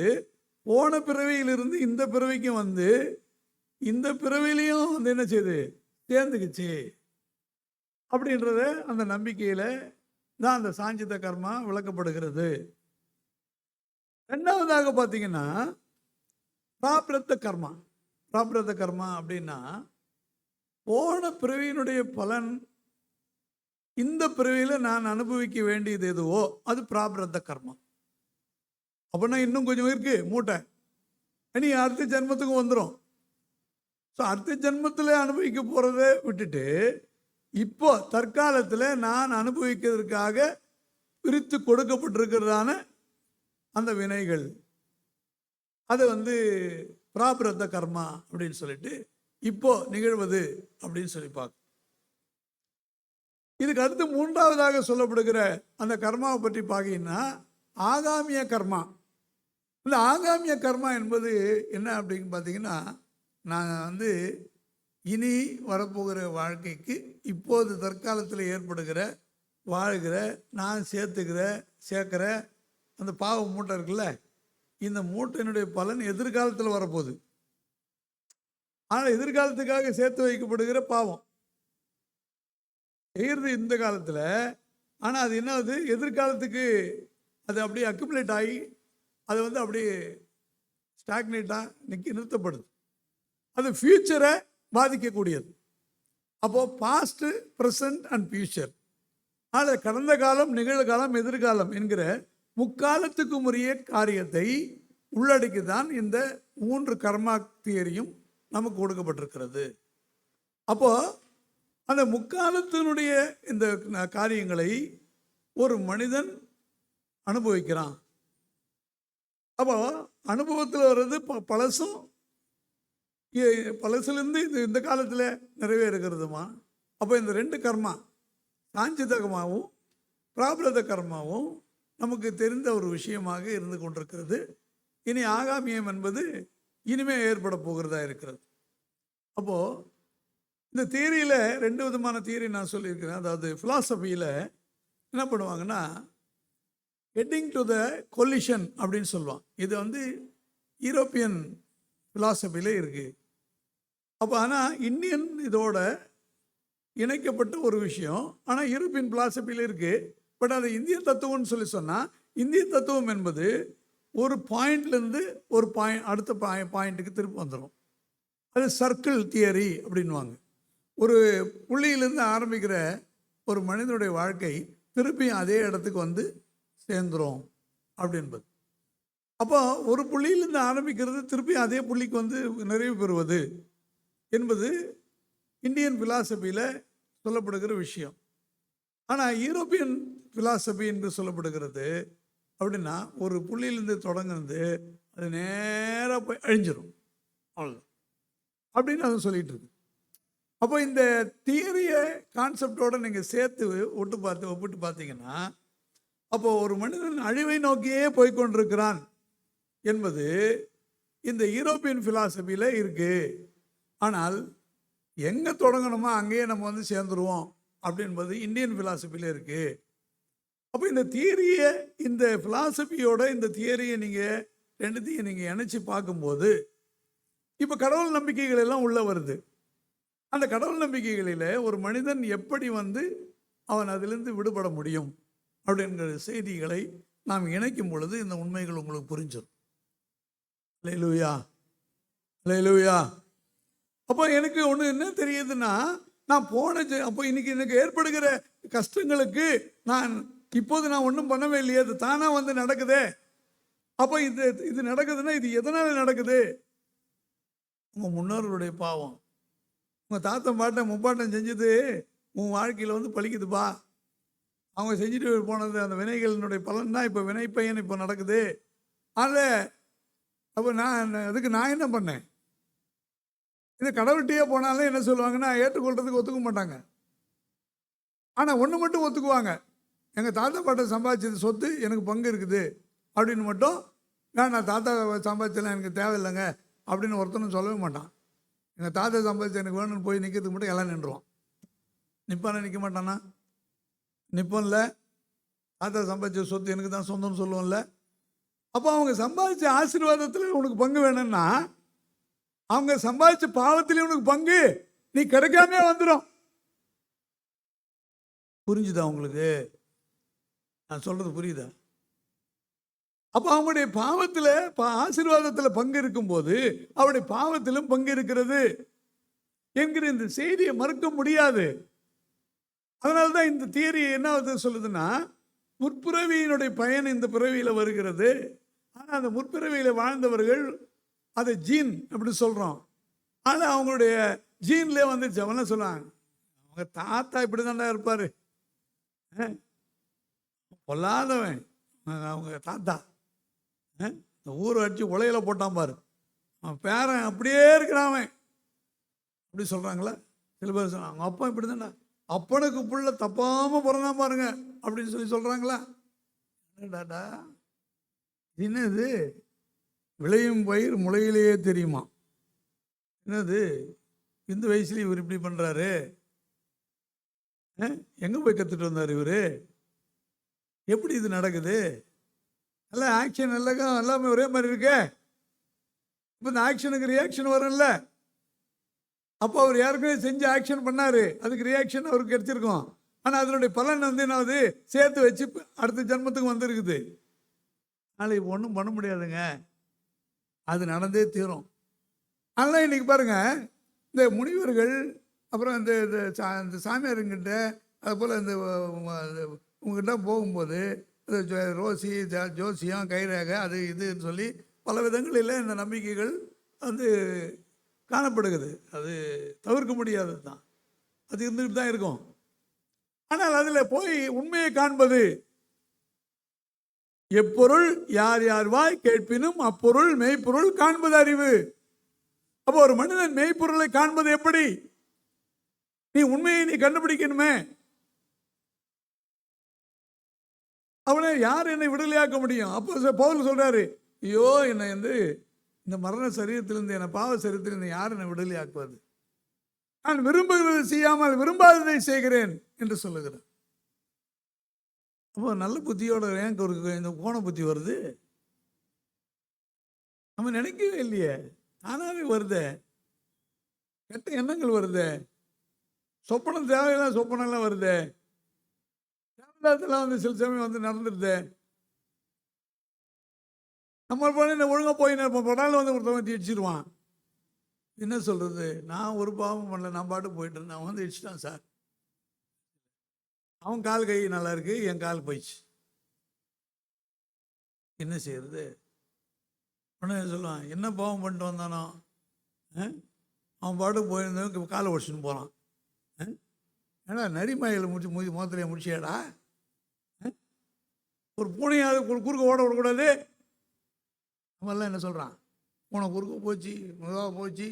போன பிறவியிலிருந்து இந்த பிறவிக்கும் வந்து இந்த பிறவிலையும் வந்து என்ன செய்யுது, சேர்ந்துக்குச்சு அப்படின்றத அந்த நம்பிக்கையில் தான் அந்த சாஞ்சித கர்மா விளக்கப்படுகிறது. 2வதாக பார்த்தீங்கன்னா பிராப்ரத்த கர்மா. பிராப்ரத்த கர்மா அப்படின்னா போன பிறவியினுடைய பலன் இந்த பிறவியில் நான் அனுபவிக்க வேண்டியது எதுவோ அது பிராப்ரத்த கர்மா. அப்படின்னா இன்னும் கொஞ்சம் இருக்கு மூட்டை, இனி அடுத்த ஜென்மத்துக்கும் வந்துடும். ஸோ அடுத்த ஜென்மத்தில் அனுபவிக்க போகிறத விட்டுட்டு இப்போ தற்காலத்தில் நான் அனுபவிக்கிறதுக்காக பிரித்து கொடுக்கப்பட்டிருக்கிறதான அந்த வினைகள், அதை பிராபிரத்த கர்மா அப்படின்னு சொல்லிட்டு இப்போ நிகழ்வது அப்படின்னு சொல்லி பார்க்க. இதுக்கு அடுத்து மூன்றாவதாக சொல்லப்படுகிற அந்த கர்மாவை பற்றி பார்த்தீங்கன்னா ஆகாமிய கர்மா. இந்த ஆகாமிய கர்மா என்பது என்ன அப்படின்னு பார்த்தீங்கன்னா, நான் இனி வரப்போகிற வாழ்க்கைக்கு இப்போது தற்காலத்தில் ஏற்படுகிற வாழ்கிற நான் சேர்க்கிற அந்த பாவ மூட்டை இருக்குல்ல, இந்த மூட்டையினுடைய பலன் எதிர்காலத்தில் வரப்போகுது. ஆனால் எதிர்காலத்துக்காக சேர்த்து வைக்கப்படுகிற பாவம் செய்கிறது இந்த காலத்தில், ஆனால் அது என்ன ஆகுது, எதிர்காலத்துக்கு அது அப்படியே அக்குமுலேட் ஆகி அது அப்படியே ஸ்டாக்னேட்டாக நிறுத்தப்படுது. அது ஃபியூச்சரை பாதிக்கக்கூடியது. அப்போது பாஸ்ட்டு, ப்ரெசன்ட் அண்ட் ஃபியூச்சர், அதில் கடந்த காலம், நிகழ்காலம், எதிர்காலம் என்கிற முக்காலத்துக்கு உரிய காரியத்தை உள்ளடக்கி தான் இந்த 3 கர்மா தியரியும் நமக்கு கொடுக்கப்பட்டிருக்கிறது. அப்போது அந்த முக்காலத்தினுடைய இந்த காரியங்களை ஒரு மனிதன் அனுபவிக்கிறான். அப்போ அனுபவத்தில் வர்றது பழசும் பழசுலேருந்து இந்த காலத்தில் நிறைவேறுகிறதுமா. அப்போ இந்த 2 கர்மா, சாஞ்சித கர்மாவும் பிராபிரத கர்மாவும் நமக்கு தெரிந்த ஒரு விஷயமாக இருந்து கொண்டிருக்கிறது. இனி ஆகாமியம் என்பது இனிமே ஏற்பட போகிறதா இருக்கிறது. அப்போது இந்த தியரியில் 2 விதமான தியரி நான் சொல்லியிருக்கிறேன். அதாவது ஃபிலாசபியில் என்ன பண்ணுவாங்கன்னா, ஹெட்டிங் டு த கொலிஷன் அப்படின்னு சொல்லுவாங்க. இது யூரோப்பியன் ஃபிலாசபியில் இருக்குது. அப்போ ஆனால் இந்தியன் இதோட இணைக்கப்பட்ட ஒரு விஷயம், ஆனால் யூரோப்பியன் ஃபிலாசபியில் இருக்குது. பட் அது இந்திய தத்துவம்னு சொன்னால், இந்திய தத்துவம் என்பது ஒரு பாயிண்ட்லேருந்து ஒரு அடுத்த பாயிண்ட்டுக்கு திருப்பி வந்துடும். அது சர்க்கிள் தியரி அப்படின்வாங்க. ஒரு புள்ளியிலேருந்து ஆரம்பிக்கிற ஒரு மனிதனுடைய வாழ்க்கை திருப்பியும் அதே இடத்துக்கு சேர்ந்துடும் அப்படின்பது. அப்போ ஒரு புள்ளியிலேருந்து ஆரம்பிக்கிறது திருப்பி அதே புள்ளிக்கு நிறைவு பெறுவது என்பது இந்தியன் ஃபிலாசபியில் சொல்லப்படுகிற விஷயம். ஆனால் யூரோப்பியன் ஃபிலாசபி என்று சொல்லப்படுகிறது அப்படின்னா, ஒரு புள்ளியிலேருந்து தொடங்குறது அது நேராக போய் அழிஞ்சிடும், அவ்வளோதான் அப்படின்னு அது சொல்லிட்டு இருக்கு. அப்போ இந்த தியரியை கான்செப்டோடு நீங்கள் சேர்த்து ஒப்பிட்டு பார்த்தீங்கன்னா, அப்போது ஒரு மனிதன் அழிவை நோக்கியே போய்கொண்டிருக்கிறான் என்பது இந்த யூரோப்பியன் ஃபிலாசபியில் இருக்குது. ஆனால் எங்கே தொடங்கணுமோ அங்கேயே நம்ம சேர்ந்துருவோம் அப்படின்பது இந்தியன் ஃபிலாசபியில் இருக்குது. அப்போ இந்த தியரியை, இந்த ஃபிலாசபியோட இந்த தியரியை நீங்கள் ரெண்டுத்தையும் நீங்கள் இணைச்சி பார்க்கும்போது இப்போ கடவுள் நம்பிக்கைகள் எல்லாம் உள்ளே வருது. அந்த கடவுள் நம்பிக்கைகளில் ஒரு மனிதன் எப்படி அவன் அதிலிருந்து விடுபட முடியும் அப்படிங்கிற செய்திகளை நாம் இணைக்கும் பொழுது இந்த உண்மைகள் உங்களுக்கு புரிஞ்சிடும். அல்லேலூயா, அல்லேலூயா. அப்போ எனக்கு ஒன்று என்ன தெரியுதுன்னா, நான் அப்போ இன்னைக்கு எனக்கு ஏற்படுகிற கஷ்டங்களுக்கு இப்போது நான் ஒன்றும் பண்ணவே இல்லையே, அது தானாக நடக்குதே. அப்போ இது நடக்குதுன்னா இது எதனால் நடக்குது? உங்கள் முன்னோர்களுடைய பாவம், உங்கள் தாத்தன் பாட்டன் முப்பாட்டன் செஞ்சது உன் வாழ்க்கையில் பழிக்குதுப்பா. அவங்க செஞ்சுட்டு போனது அந்த வினைகளினுடைய பலன் தான் இப்போ வினைப்பயன் இப்போ நடக்குது. அதில் அப்போ அதுக்கு நான் என்ன பண்ணேன்? இது கடவுள்கிட்டயே போனாலும் என்ன சொல்லுவாங்கன்னா, ஏற்றுக்கொள்றதுக்கு ஒத்துக்க மாட்டாங்க. ஆனால் ஒன்று மட்டும் ஒத்துக்குவாங்க, எங்கள் தாத்தா பாட்டன் சம்பாதிச்சது சொத்து எனக்கு பங்கு இருக்குது அப்படின்னு மட்டும். நான் தாத்தா சம்பாதிச்சலாம் எனக்கு தேவையில்லைங்க அப்படின்னு ஒருத்தனும் சொல்லவே மாட்டான். எங்கள் தாத்தா சம்பாதிச்சு எனக்கு வேணும்னு போய் நிற்கிறதுக்கு மட்டும் எல்லாம் நின்றுவான். நிற்பானே, நிற்க மாட்டானா? நிற்போம்ல. தாத்தா சம்பாதிச்ச சொத்து எனக்கு தான் சொந்தம்னு சொல்லுவோம்ல. அப்போ அவங்க சம்பாதிச்ச ஆசீர்வாதத்தில் உனக்கு பங்கு வேணும்னா, அவங்க சம்பாதிச்ச பாவத்திலே உனக்கு பங்கு நீ கிடைக்காமே வந்துடும். புரிஞ்சுதா உங்களுக்கு? நான் சொல்றது புரியுதா? அப்போ அவங்களுடைய பாவத்தில் ஆசீர்வாதத்தில் பங்கு இருக்கும்போது அவருடைய பாவத்திலும் பங்கு இருக்கிறது என்கிற இந்த செய்தியை மறுக்க முடியாது. அதனால தான் இந்த தியரி என்ன சொல்லுதுன்னா, முற்பிறவியினுடைய பயன் இந்த பிறவியில் வருகிறது. ஆனால் அந்த முற்பிறவியில் வாழ்ந்தவர்கள் அதை ஜீன் அப்படி சொல்கிறோம். ஆனால் அவங்களுடைய ஜீன்லேயே வந்துருச்சு. அவன் சொல்லுவாங்க, அவங்க தாத்தா இப்படி தாண்டா இருப்பார், பொல்லாதவன் அவங்க தாத்தா, இந்த ஊரை அடிச்சு உலையில போட்டான் பாரு, அவன் பேரன் அப்படியே இருக்கிறான் அப்படி சொல்கிறாங்களா? சில பேர் சொன்னாங்க அவங்க அப்பா இப்படி தாண்டா, அப்பனுக்கு புள்ள தப்பாமல் பிறந்தான் பாருங்க அப்படின்னு சொல்கிறாங்களா? என்னடாடா என்னது, விளையும் பயிர் முளையிலேயே தெரியுமா? என்னது இந்த வயசுல இவர் இப்படி பண்ணுறாரு? எங்கே போய் கற்றுட்டு வந்தார் இவர்? எப்படி இது நடக்குது? எல்லாம் ஆக்ஷன் எல்லாம் எல்லாமே ஒரே மாதிரி இருக்கே. இப்போ இந்த ஆக்ஷனுக்கு ரியாக்ஷன் வரும்ல. அப்போ அவர் ஏற்கனவே செஞ்சு ஆக்ஷன் பண்ணார், அதுக்கு ரியாக்ஷன் அவருக்கு கிடைச்சிருக்கும். ஆனால் அதனுடைய பலன் என்னாவது சேர்த்து வச்சு அடுத்த ஜென்மத்துக்கு வந்துருக்குது. நாளைக்கு ஒன்றும் பண்ண முடியாதுங்க, அது நடந்தே தீரும். அதனால் இன்றைக்கி பாருங்கள், இந்த முனிவர்கள் அப்புறம் இந்த சாமியாருங்கிட்ட அதுபோல் இந்த உங்ககிட்ட போகும்போது ரோசி ஜோசியம் கைரேகை அது இதுன்னு சொல்லி பல விதங்களில் இந்த நம்பிக்கைகள் காணப்படுகிறது. அது தவிர்க்க முடியாதது தான், அது இருந்துகிட்டு தான் இருக்கும். ஆனால் அதில் போய் உண்மையை காண்பது, எப்பொருள் யார் யார் வாய் கேட்பினும் அப்பொருள் மெய்ப்பொருள் காண்பது அறிவு. அப்போ ஒரு மனிதன் மெய்ப்பொருளை காண்பது எப்படி? நீ உண்மையை நீ கண்டுபிடிக்கணுமே. அவனை யார் என்னை விடுதலையாக்க முடியும்? அப்போ பவுல் சொல்றாரு, ஐயோ என்னை இந்த மரண சரீரத்திலிருந்து, என்னை பாவ சரீரத்திலிருந்து யார் என்னை விடுதலையாக்குவது? நான் விரும்புகிறதை செய்யாமல் விரும்பாததை செய்கிறேன் என்று சொல்லுகிறேன். அப்போ நல்ல புத்தியோட ஏன் இந்த கோண புத்தி வருது? நம்ம நினைக்கவே இல்லையே, தானாவே வருதே. கெட்ட எண்ணங்கள் வருதே, சொப்பனம் தேவையில்லாம் சொப்பனம்லாம் வருதே, தேவையில்லாதெல்லாம் சில சமயம் நடந்துருது. நம்ம பண்ண ஒழுங்காக போய் படாலும் ஒருத்தவங்க இடிச்சிடுவான். என்ன சொல்கிறது, நான் ஒரு பாவம் பண்ணல, நான் பாட்டு போயிட்டு இருந்தேன், அவன் இடிச்சிட்டான் சார். அவன் கால் கை நல்லா இருக்கு, என் கால் போயிடுச்சு, என்ன செய்யறது? உடனே சொல்லுவான், என்ன பாவம் பண்ணிட்டு வந்தானோ, அவன் பாட்டு போயிருந்தவன் காலை ஒடிச்சுன்னு போகிறான். ஏன்னா நரிமாயில் முகத்திலே முடிச்சியாடா? ஒரு பூனையாவது குறுக்க ஓட விடக்கூடாது. நம்மெல்லாம் என்ன சொல்கிறான், பூனை குறுக்க போச்சு, முதலாக போச்சு,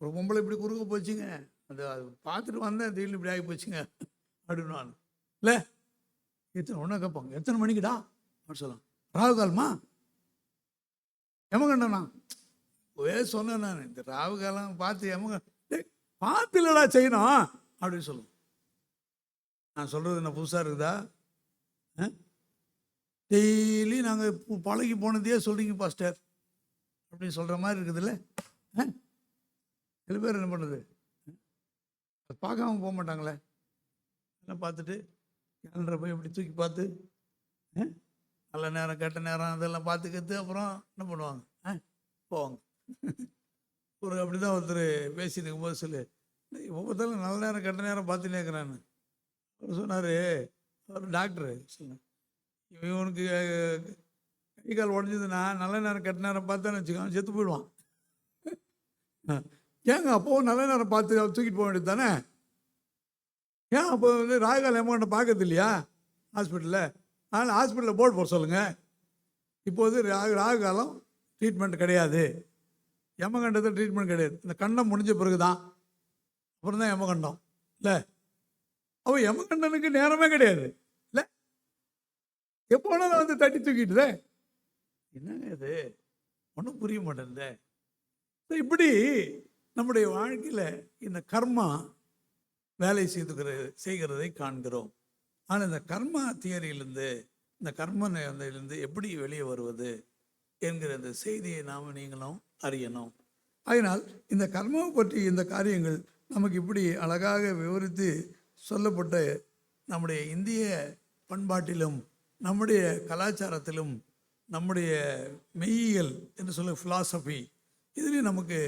ஒரு பொம்பளை இப்படி குறுக்க போச்சுங்க, அது பார்த்துட்டு வந்தேன், திடீர்னு இப்படி ஆகி போச்சுங்க அப்படின்னு நான் இல்லை. ஒன்றா கேட்பாங்க, எத்தனை மணிக்குடா அப்படின்னு சொல்லலாம். ராகு காலமா எமகண்டனா சொன்னேன் நான், இந்த ராகு காலம் பார்த்து பார்த்து இல்லடா செய்யணும் அப்படின்னு சொல்லுவோம். நான் சொல்கிறது என்ன புதுசாக இருக்குதா? டெய்லி நாங்கள் பழகி போனதையே சொல்கிறீங்க பாஸ்டர் அப்படின்னு சொல்கிற மாதிரி இருக்குதுல்ல. சில பேர் என்ன பண்ணுது, பார்க்காம போக மாட்டாங்களே, எல்லாம் பார்த்துட்டு கேலண்டரை போய் இப்படி தூக்கி பார்த்து நல்ல நேரம் கெட்ட நேரம் அதெல்லாம் பார்த்துக்கிறது, அப்புறம் என்ன பண்ணுவாங்க, போவாங்க. ஒரு அப்படி தான் ஒருத்தர் பேசிட்டு இருக்கும்போது சொல்லு, ஒவ்வொருத்தரும் நல்ல நேரம் கெட்ட நேரம் பார்த்துட்டே இருக்கிறான்னு அவர் சொன்னார். அவர் டாக்டரு சொன்னார், இவனுக்கு கை கால் உடஞ்சதுன்னா நல்ல நேரம் கெட்ட நேரம் பார்த்தான்னு வச்சுக்கோங்க, செத்து போயிடுவான். ஏங்க அப்போது நல்ல நேரம் பார்த்து அவர் தூக்கிட்டு போக வேண்டியது தானே? ஏன் அப்போ ராகுகால் எமகண்ட பார்க்கறது இல்லையா ஹாஸ்பிட்டலில்? அதனால் ஹாஸ்பிட்டலில் போர்டு போட சொல்லுங்கள். இப்போது ராகு காலம் ட்ரீட்மெண்ட் கிடையாது, யமகண்டத்தில் ட்ரீட்மெண்ட் கிடையாது, இந்த கண்டம் முடிஞ்ச பிறகு தான், அப்புறம் தான் யமகண்டம் இல்லை. அப்போ யமகண்டனுக்கு நேரமே கிடையாது இல்லை, எப்போனாலும் தட்டி தூக்கிட்டுதே. என்னங்க இது ஒன்றும் புரிய மாட்டேங்குது. இப்படி நம்முடைய வாழ்க்கையில் இந்த கர்மா வேலை செய்கிறதை காண்கிறோம். ஆனால் இந்த கர்மா தியரியிலிருந்து, இந்த கர்மத்திலிருந்து எப்படி வெளியே வருவது என்கிற இந்த செய்தியை நாம் நீங்களும் அறியணும். அதனால் இந்த கர்மாவை பற்றி இந்த காரியங்கள் நமக்கு இப்படி அழகாக விவரித்து சொல்லப்பட்ட நம்முடைய இந்திய பண்பாட்டிலும் நம்முடைய கலாச்சாரத்திலும் நம்முடைய மெய்யியல் என்று சொல்ல ஃபிலாசபி இதுலேயும் நமக்கு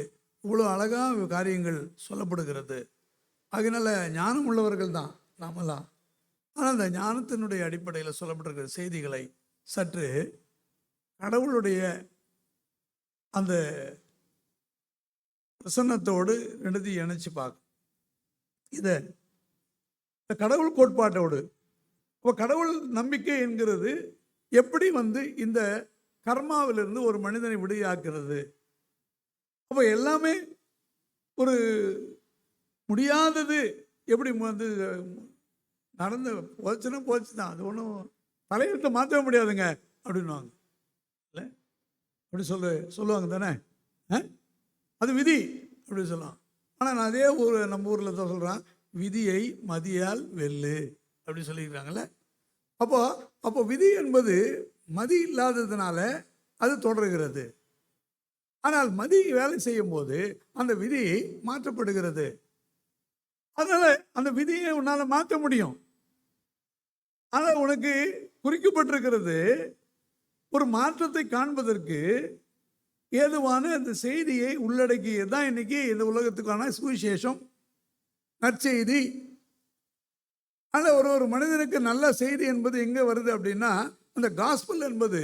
இவ்வளோ அழகாக காரியங்கள் சொல்லப்படுகிறது. அதனால் ஞானம் உள்ளவர்கள் தான் நாமெல்லாம். ஆனால் அந்த ஞானத்தினுடைய அடிப்படையில் சொல்லப்பட்டிருக்கிற செய்திகளை சற்று கடவுளுடைய அந்த பிரசன்னத்தோடு ரெண்டுத்தையும் இணைச்சி பார்க்கும். இதை இந்த கடவுள் கோட்பாட்டோடு இப்போ கடவுள் நம்பிக்கை என்கிறது எப்படி இந்த கர்மாவிலிருந்து ஒரு மனிதனை விடுதலையாக்குறது. அப்போ எல்லாமே ஒரு முடியாதது எப்படி நடந்து போச்சுன்னா போச்சு தான், அது ஒன்றும் தலையெழுத்தை மாற்றவே முடியாதுங்க அப்படின்வாங்க. இல்லை அப்படி சொல்லுவாங்க தானே, அது விதி அப்படின்னு சொல்லலாம். ஆனால் நான் அதே நம்ம ஊரில் தான் சொல்கிறேன், விதியை மதியால் வெல்லு அப்படின்னு சொல்லியிருக்காங்கல்ல. அப்போ விதி என்பது மதி இல்லாததுனால அது தொடர்கிறது. ஆனால் மதி வேலை செய்யும் போது அந்த விதி மாற்றப்படுகிறது. அதனால அந்த விதியை உன்னால் மாற்ற முடியும். ஆனால் உனக்கு குறிக்கப்பட்டிருக்கிறது ஒரு மாற்றத்தை காண்பதற்கு ஏதுவான அந்த செய்தியை உள்ளடக்கியது தான் இன்னைக்கு இந்த உலகத்துக்கான சுவிசேஷம், நற்செய்தி. ஆனால் ஒரு மனிதனுக்கு நல்ல செய்தி என்பது எங்கே வருது அப்படின்னா, அந்த காஸ்பல் என்பது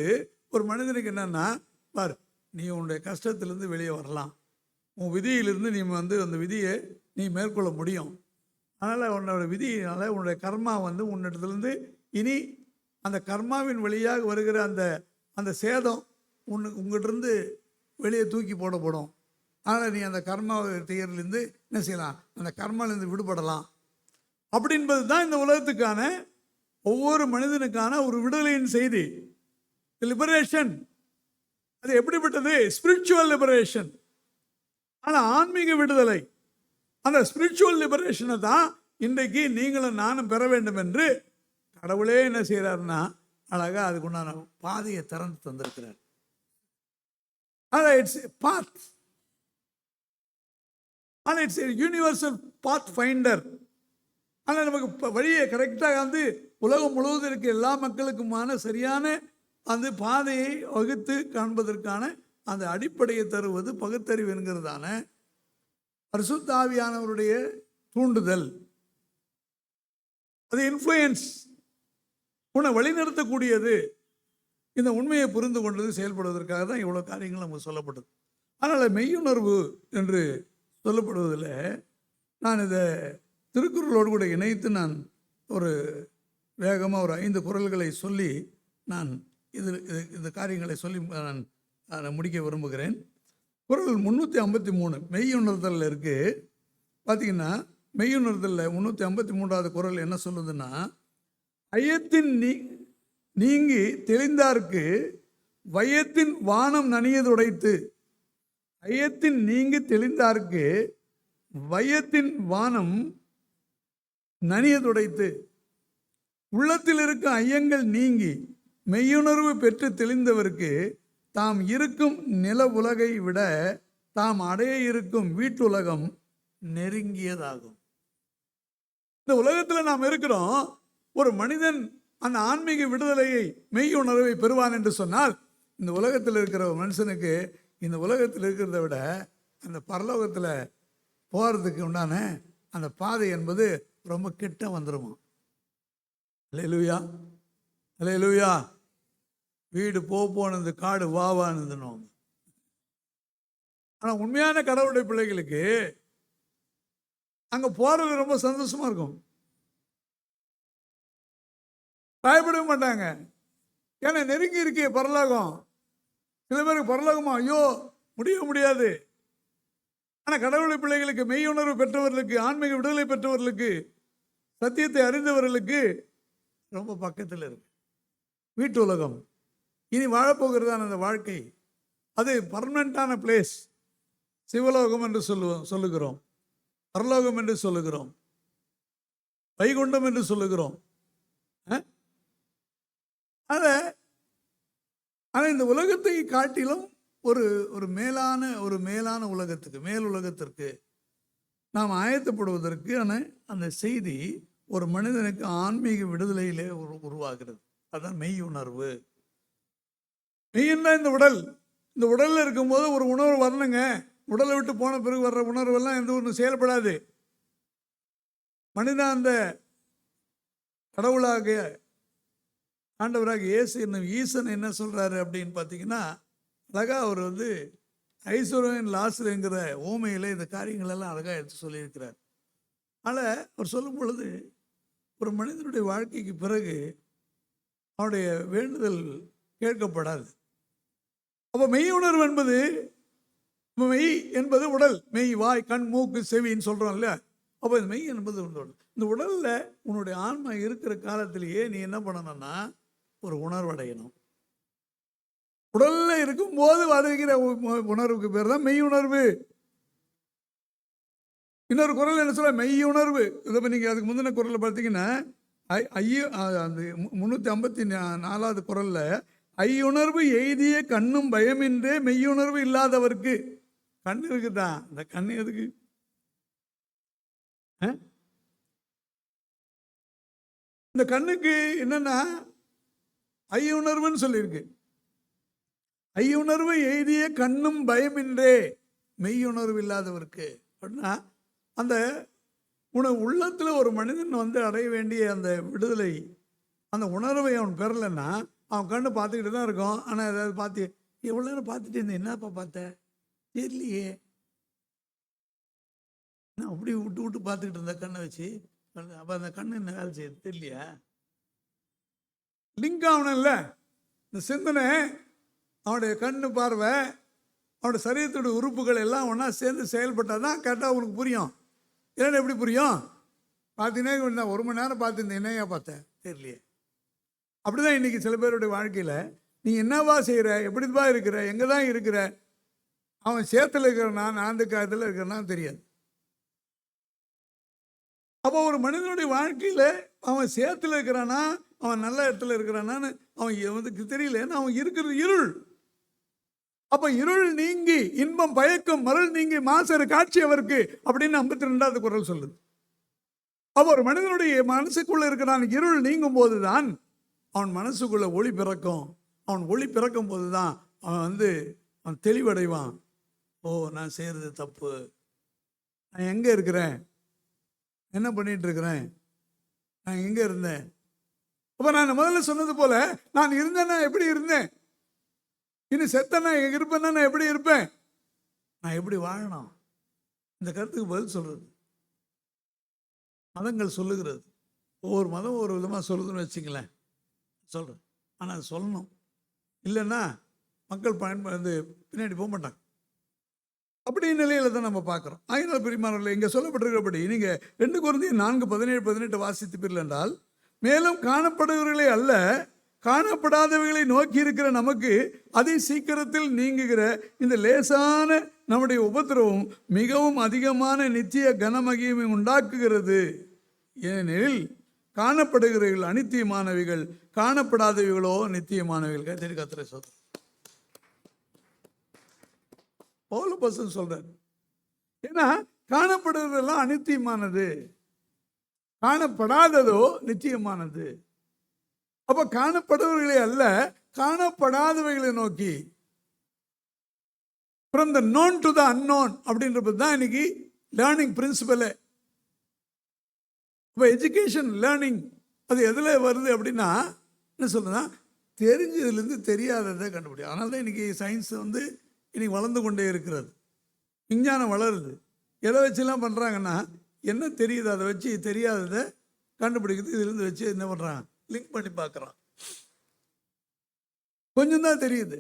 ஒரு மனிதனுக்கு என்னன்னா, பார் நீ உன்னுடைய கஷ்டத்திலிருந்து வெளியே வரலாம், உன் விதியிலிருந்து நீ அந்த விதியை நீ மேற்கொள்ள முடியும். அதனால் உன்னோட விதியினால் உன்னுடைய கர்மா உன்னிடத்துலேருந்து இனி அந்த கர்மாவின் வழியாக வருகிற அந்த சேதம் உங்கள்கிட்டருந்து வெளியே தூக்கி போடப்படும். அதனால் நீ அந்த கர்மா தீர்லேருந்து என்ன செய்யலாம், அந்த கர்மாவிலேருந்து விடுபடலாம். அப்படின்பது தான் இந்த உலகத்துக்கான ஒவ்வொரு மனிதனுக்கான ஒரு விடுதலையின் செய்தி, லிபரேஷன். அது எப்படிப்பட்டது? Spiritual liberation. ஆனால் ஆன்மீக விடுதலை, அந்த ஸ்பிரிச்சுவல் லிபரேஷனை தான் இன்றைக்கு நீங்களும் நானும் பெற வேண்டும் என்று கடவுளே என்ன செய்கிறாருன்னா அழகாக அதுக்குண்டான பாதையை திறந்து தந்திருக்கிறார். ஆனால் இட்ஸ் பாத், ஆனால் இட்ஸ் யூனிவர்சல் பாத் ஃபைண்டர். ஆனால் நமக்கு வழியை கரெக்டாக உலகம் முழுவதும் இருக்க எல்லா மக்களுக்குமான சரியான அந்த பாதையை வகுத்து காண்பதற்கான அந்த அடிப்படையை தருவது பகுத்தறிவு என்கிறதான பரிசுத்த ஆவியானவருடைய தூண்டுதல். அது இன்ஃப்ளூயன்ஸ், உன்னை வழிநடத்தக்கூடியது. இந்த உண்மையை புரிந்து கொண்டது செயல்படுவதற்காக தான் இவ்வளோ காரியங்கள் நமக்கு சொல்லப்பட்டது. அதனால் மெய்யுணர்வு என்று சொல்லப்படுவதில் நான் இதை திருக்குறளோடு கூட இணைத்து நான் ஒரு வேகமாக ஒரு 5 குறள்களை சொல்லி நான் இந்த காரியங்களை சொல்லி நான் முடிக்க விரும்புகிறேன். குறள் 353 மெய்யுணர்தலில் இருக்குது. பார்த்தீங்கன்னா மெய்யுணர்தலில் 353வது குறள் என்ன சொல்லுதுன்னா, ஐயத்தின் நீங்கி தெளிந்தார்க்கு வையத்தின் வானம் நனியதுடைத்து. ஐயத்தின் நீங்கி தெளிந்தார்க்கு வையத்தின் வானம் நனியதுடைத்து. உள்ளத்தில் இருக்கும் ஐயங்கள் நீங்கி மெய்யுணர்வு பெற்று தெளிந்தவருக்கு தாம் இருக்கும் நில உலகை விட தாம் அடைய இருக்கும் வீட்டுலகம் நெருங்கியதாகும். இந்த உலகத்தில் நாம் இருக்கிறோம். ஒரு மனிதன் அந்த ஆன்மீக விடுதலையை மெய்யுணர்வை பெறுவான் என்று சொன்னால், இந்த உலகத்தில் இருக்கிற ஒரு மனுஷனுக்கு இந்த உலகத்தில் இருக்கிறத விட அந்த பரலோகத்தில் போகிறதுக்கு உண்டான அந்த பாதை என்பது ரொம்ப கிட்ட வந்துடுமா. அல்லேலூயா, அல்லேலூயா. வீடு போனது, காடு வாவானதுன்னு. ஆனால் உண்மையான கடவுளுடைய பிள்ளைகளுக்கு அங்கே போகிறது ரொம்ப சந்தோஷமாக இருக்கும், பயப்படவே மாட்டாங்க. ஏன்னா நெருங்கி இருக்கே பரலோகம். சில பேருக்கு பரலோகமா ஐயோ முடியாது. ஆனால் கடவுளை பிள்ளைகளுக்கு, மெய்யுணர்வு பெற்றவர்களுக்கு, ஆன்மீக விடுதலை பெற்றவர்களுக்கு, சத்தியத்தை அறிந்தவர்களுக்கு ரொம்ப பக்கத்தில் இருக்கு வீட்டு உலகம். இனி வாழப்போகிறதான அந்த வாழ்க்கை அது பர்மனண்டான பிளேஸ். சிவலோகம் என்று சொல்லுகிறோம், பரலோகம் என்று சொல்லுகிறோம், வைகுண்டம் என்று சொல்லுகிறோம். ஆனால் இந்த உலகத்தை காட்டிலும் ஒரு மேலான உலகத்துக்கு, மேல் உலகத்திற்கு நாம் ஆயத்தப்படுவதற்கான அந்த செய்தி ஒரு மனிதனுக்கு ஆன்மீக விடுதலையிலே உருவாகிறது. அதுதான் மெய் உணர்வு. மெய்யன்னா இந்த உடலில் இருக்கும்போது ஒரு உணர்வு வரணுங்க. உடலை விட்டு போன பிறகு வர்ற உணர்வெல்லாம் எந்த ஒன்று செயல்படாது. மனிதன் அந்த கடவுளாக ஆண்டவராக இயேசு ஈசன் என்ன சொல்கிறாரு அப்படின்னு பார்த்தீங்கன்னா, அழகாக அவர் ஐஸ்வர்யன் லாஸ்ட்ங்கிற ஓமையில் இந்த காரியங்கள் எல்லாம் அழகாக எடுத்து சொல்லியிருக்கிறார். அதனால் அவர் சொல்லும் பொழுது ஒரு மனிதனுடைய வாழ்க்கைக்கு பிறகு அவனுடைய வேண்டுதல் கேட்கப்படாது. அப்போ மெய் உணர்வு என்பது, மெய் என்பது உடல், மெய் வாய் கண் மூக்கு செவின்னு சொல்கிறோம் இல்லையா. அப்போ இந்த மெய் என்பது உடல். இந்த உடலில் உன்னுடைய ஆன்மா இருக்கிற காலத்திலேயே நீ என்ன பண்ணணும்னா ஒரு உணர்வடையணும். உடலில் இருக்கும்போது வருகிற உணர்வுக்கு பேர் தான் மெய் உணர்வு. இன்னொரு குரல் என்ன சொல்ல, மெய் உணர்வு. இதை நீங்கள் அதுக்கு முந்தின குரலில் பார்த்தீங்கன்னா அந்த 354வது குரலில் ஐயுணர்வு எய்திய கண்ணும் பயமின்றே மெய்யுணர்வு இல்லாதவர்க்கு. கண் இருக்குதான், இந்த கண் எதுக்கு? இந்த கண்ணுக்கு என்னன்னா ஐயுணர்வுன்னு சொல்லியிருக்கு. ஐயுணர்வு எய்திய கண்ணும் பயமின்றே மெய்யுணர்வு இல்லாதவர்க்கு அப்படின்னா, அந்த உள்ளத்தில் ஒரு மனிதன் வந்து அடைய வேண்டிய அந்த விடுதலை, அந்த உணர்வை அவன் பெறலைன்னா அவன் கண்ணு பார்த்துக்கிட்டு தான் இருக்கும். ஆனால் ஏதாவது பார்த்து எவ்வளோ நேரம் பார்த்துட்டு இருந்தேன், என்னப்பா பார்த்த தெரியலையே, நான் அப்படி விட்டு விட்டு பார்த்துக்கிட்டு இருந்தேன் கண்ணை வச்சு. அப்போ அந்த கண்ணு என்ன வேலை செய்யுது தெரியலையா? லிங்க் ஆகணும்ல இந்த சிந்தனை. அவனுடைய கண்ணு பார்வை, அவனுடைய சரீரத்துடைய உறுப்புகள் எல்லாம் ஒன்றா சேர்ந்து செயல்பட்டால் தான் கரெக்டாக உனக்கு புரியும். ஏன்னா எப்படி புரியும்? பார்த்தீங்கன்னா 1 மணி நேரம் பார்த்துருந்தேன், என்னையா பார்த்தேன் தெரியலையே. அப்படி தான் இன்றைக்கி சில பேருடைய வாழ்க்கையில் நீ என்னவா செய்கிற, எப்படிப்பா இருக்கிற, எங்கே தான் இருக்கிற, அவன் சேத்துல இருக்கிறனா நாந்து காயத்தில் இருக்கிறனா தெரியாது. அப்போ ஒரு மனிதனுடைய வாழ்க்கையில் அவன் சேத்துல இருக்கிறானா, அவன் நல்ல இடத்துல இருக்கிறானான்னு அவன் வந்து தெரியல. ஏன்னா அவன் இருக்கிறது இருள். அப்போ இருள் நீங்கி இன்பம் பயக்கும் மருள் நீங்கி மாசறு காட்சி அவருக்கு அப்படின்னு 52வது குரல் சொல்லுது. அப்போ ஒரு மனிதனுடைய மனசுக்குள்ள இருக்கிறான் இருள் நீங்கும் போது தான் அவன் மனசுக்குள்ள ஒளி பிறக்கும். அவன் ஒளி பிறக்கும் போது தான் அவன் வந்து அவன் தெளிவடைவான். ஓ, நான் செய்கிறது தப்பு, நான் எங்கே இருக்கிறேன், என்ன பண்ணிட்டு இருக்கிறேன், நான் எங்கே இருந்தேன். அப்போ நான் முதல்ல சொன்னது போல நான் இருந்தேன்னா எப்படி இருந்தேன், இன்னும் செத்தனா இருப்பேன்னா நான் எப்படி இருப்பேன், நான் எப்படி வாழணும். இந்த கருத்துக்கு பதில் சொல்றது மதங்கள் சொல்லுகிறது. ஒவ்வொரு மதம் ஒரு விதமாக சொல்லுதுன்னு வச்சுங்களேன், சொல்கிறேன். ஆனால் அது சொல்லணும், இல்லைன்னா மக்கள் வந்து பின்னாடி போக மாட்டாங்க. அப்படி நிலையில் தான் நம்ம பார்க்குறோம். ஆகினால் பிரிமானவர்களே, இங்கே சொல்லப்பட்டிருக்கிறபடி நீங்கள் 2 கொரிந்தியர் 4:17-18 வாசித்துப்பீர்கள் என்றால், மேலும் காணப்படுகிறவர்களே அல்ல காணப்படாதவைகளை நோக்கி இருக்கிற நமக்கு அதி சீக்கிரத்தில் நீங்குகிற இந்த லேசான நம்முடைய உபத்திரவம் மிகவும் அதிகமான நித்திய கனமகிமை உண்டாக்குகிறது. ஏனெனில் காணப்படுகிறவர்கள் அனித்தியமானவைகள், காணப்படாதவைகளோ நித்தியமானவைகள். கத்திரை சொல்ற பவுல் பசன் சொல்றார். ஏன்னா காணப்படுகிறதெல்லாம் அனித்தியமானது, காணப்படாததோ நிச்சயமானது. அப்ப காணப்படுபவர்களே அல்ல காணப்படாதவைகளை நோக்கி, from the known to the unknown அப்படின்றது தான் இன்னைக்கு லேர்னிங் பிரின்சிபல். இப்போ எஜுகேஷன் லேர்னிங் அது எதில் வருது அப்படின்னா என்ன சொல்றதுன்னா, தெரிஞ்சதுலேருந்து தெரியாததை கண்டுபிடிக்கும். அதனால தான் இன்னைக்கு சயின்ஸ் வந்து இன்னைக்கு வளர்ந்து கொண்டே இருக்கிறது, விஞ்ஞானம் வளருது. எதை வச்சுலாம் பண்ணுறாங்கன்னா, என்ன தெரியுது அதை வச்சு தெரியாததை கண்டுபிடிக்கிறது. இதுலேருந்து வச்சு என்ன பண்ணுறான், லிங்க் பண்ணி பார்க்குறான். கொஞ்சம் தான் தெரியுது,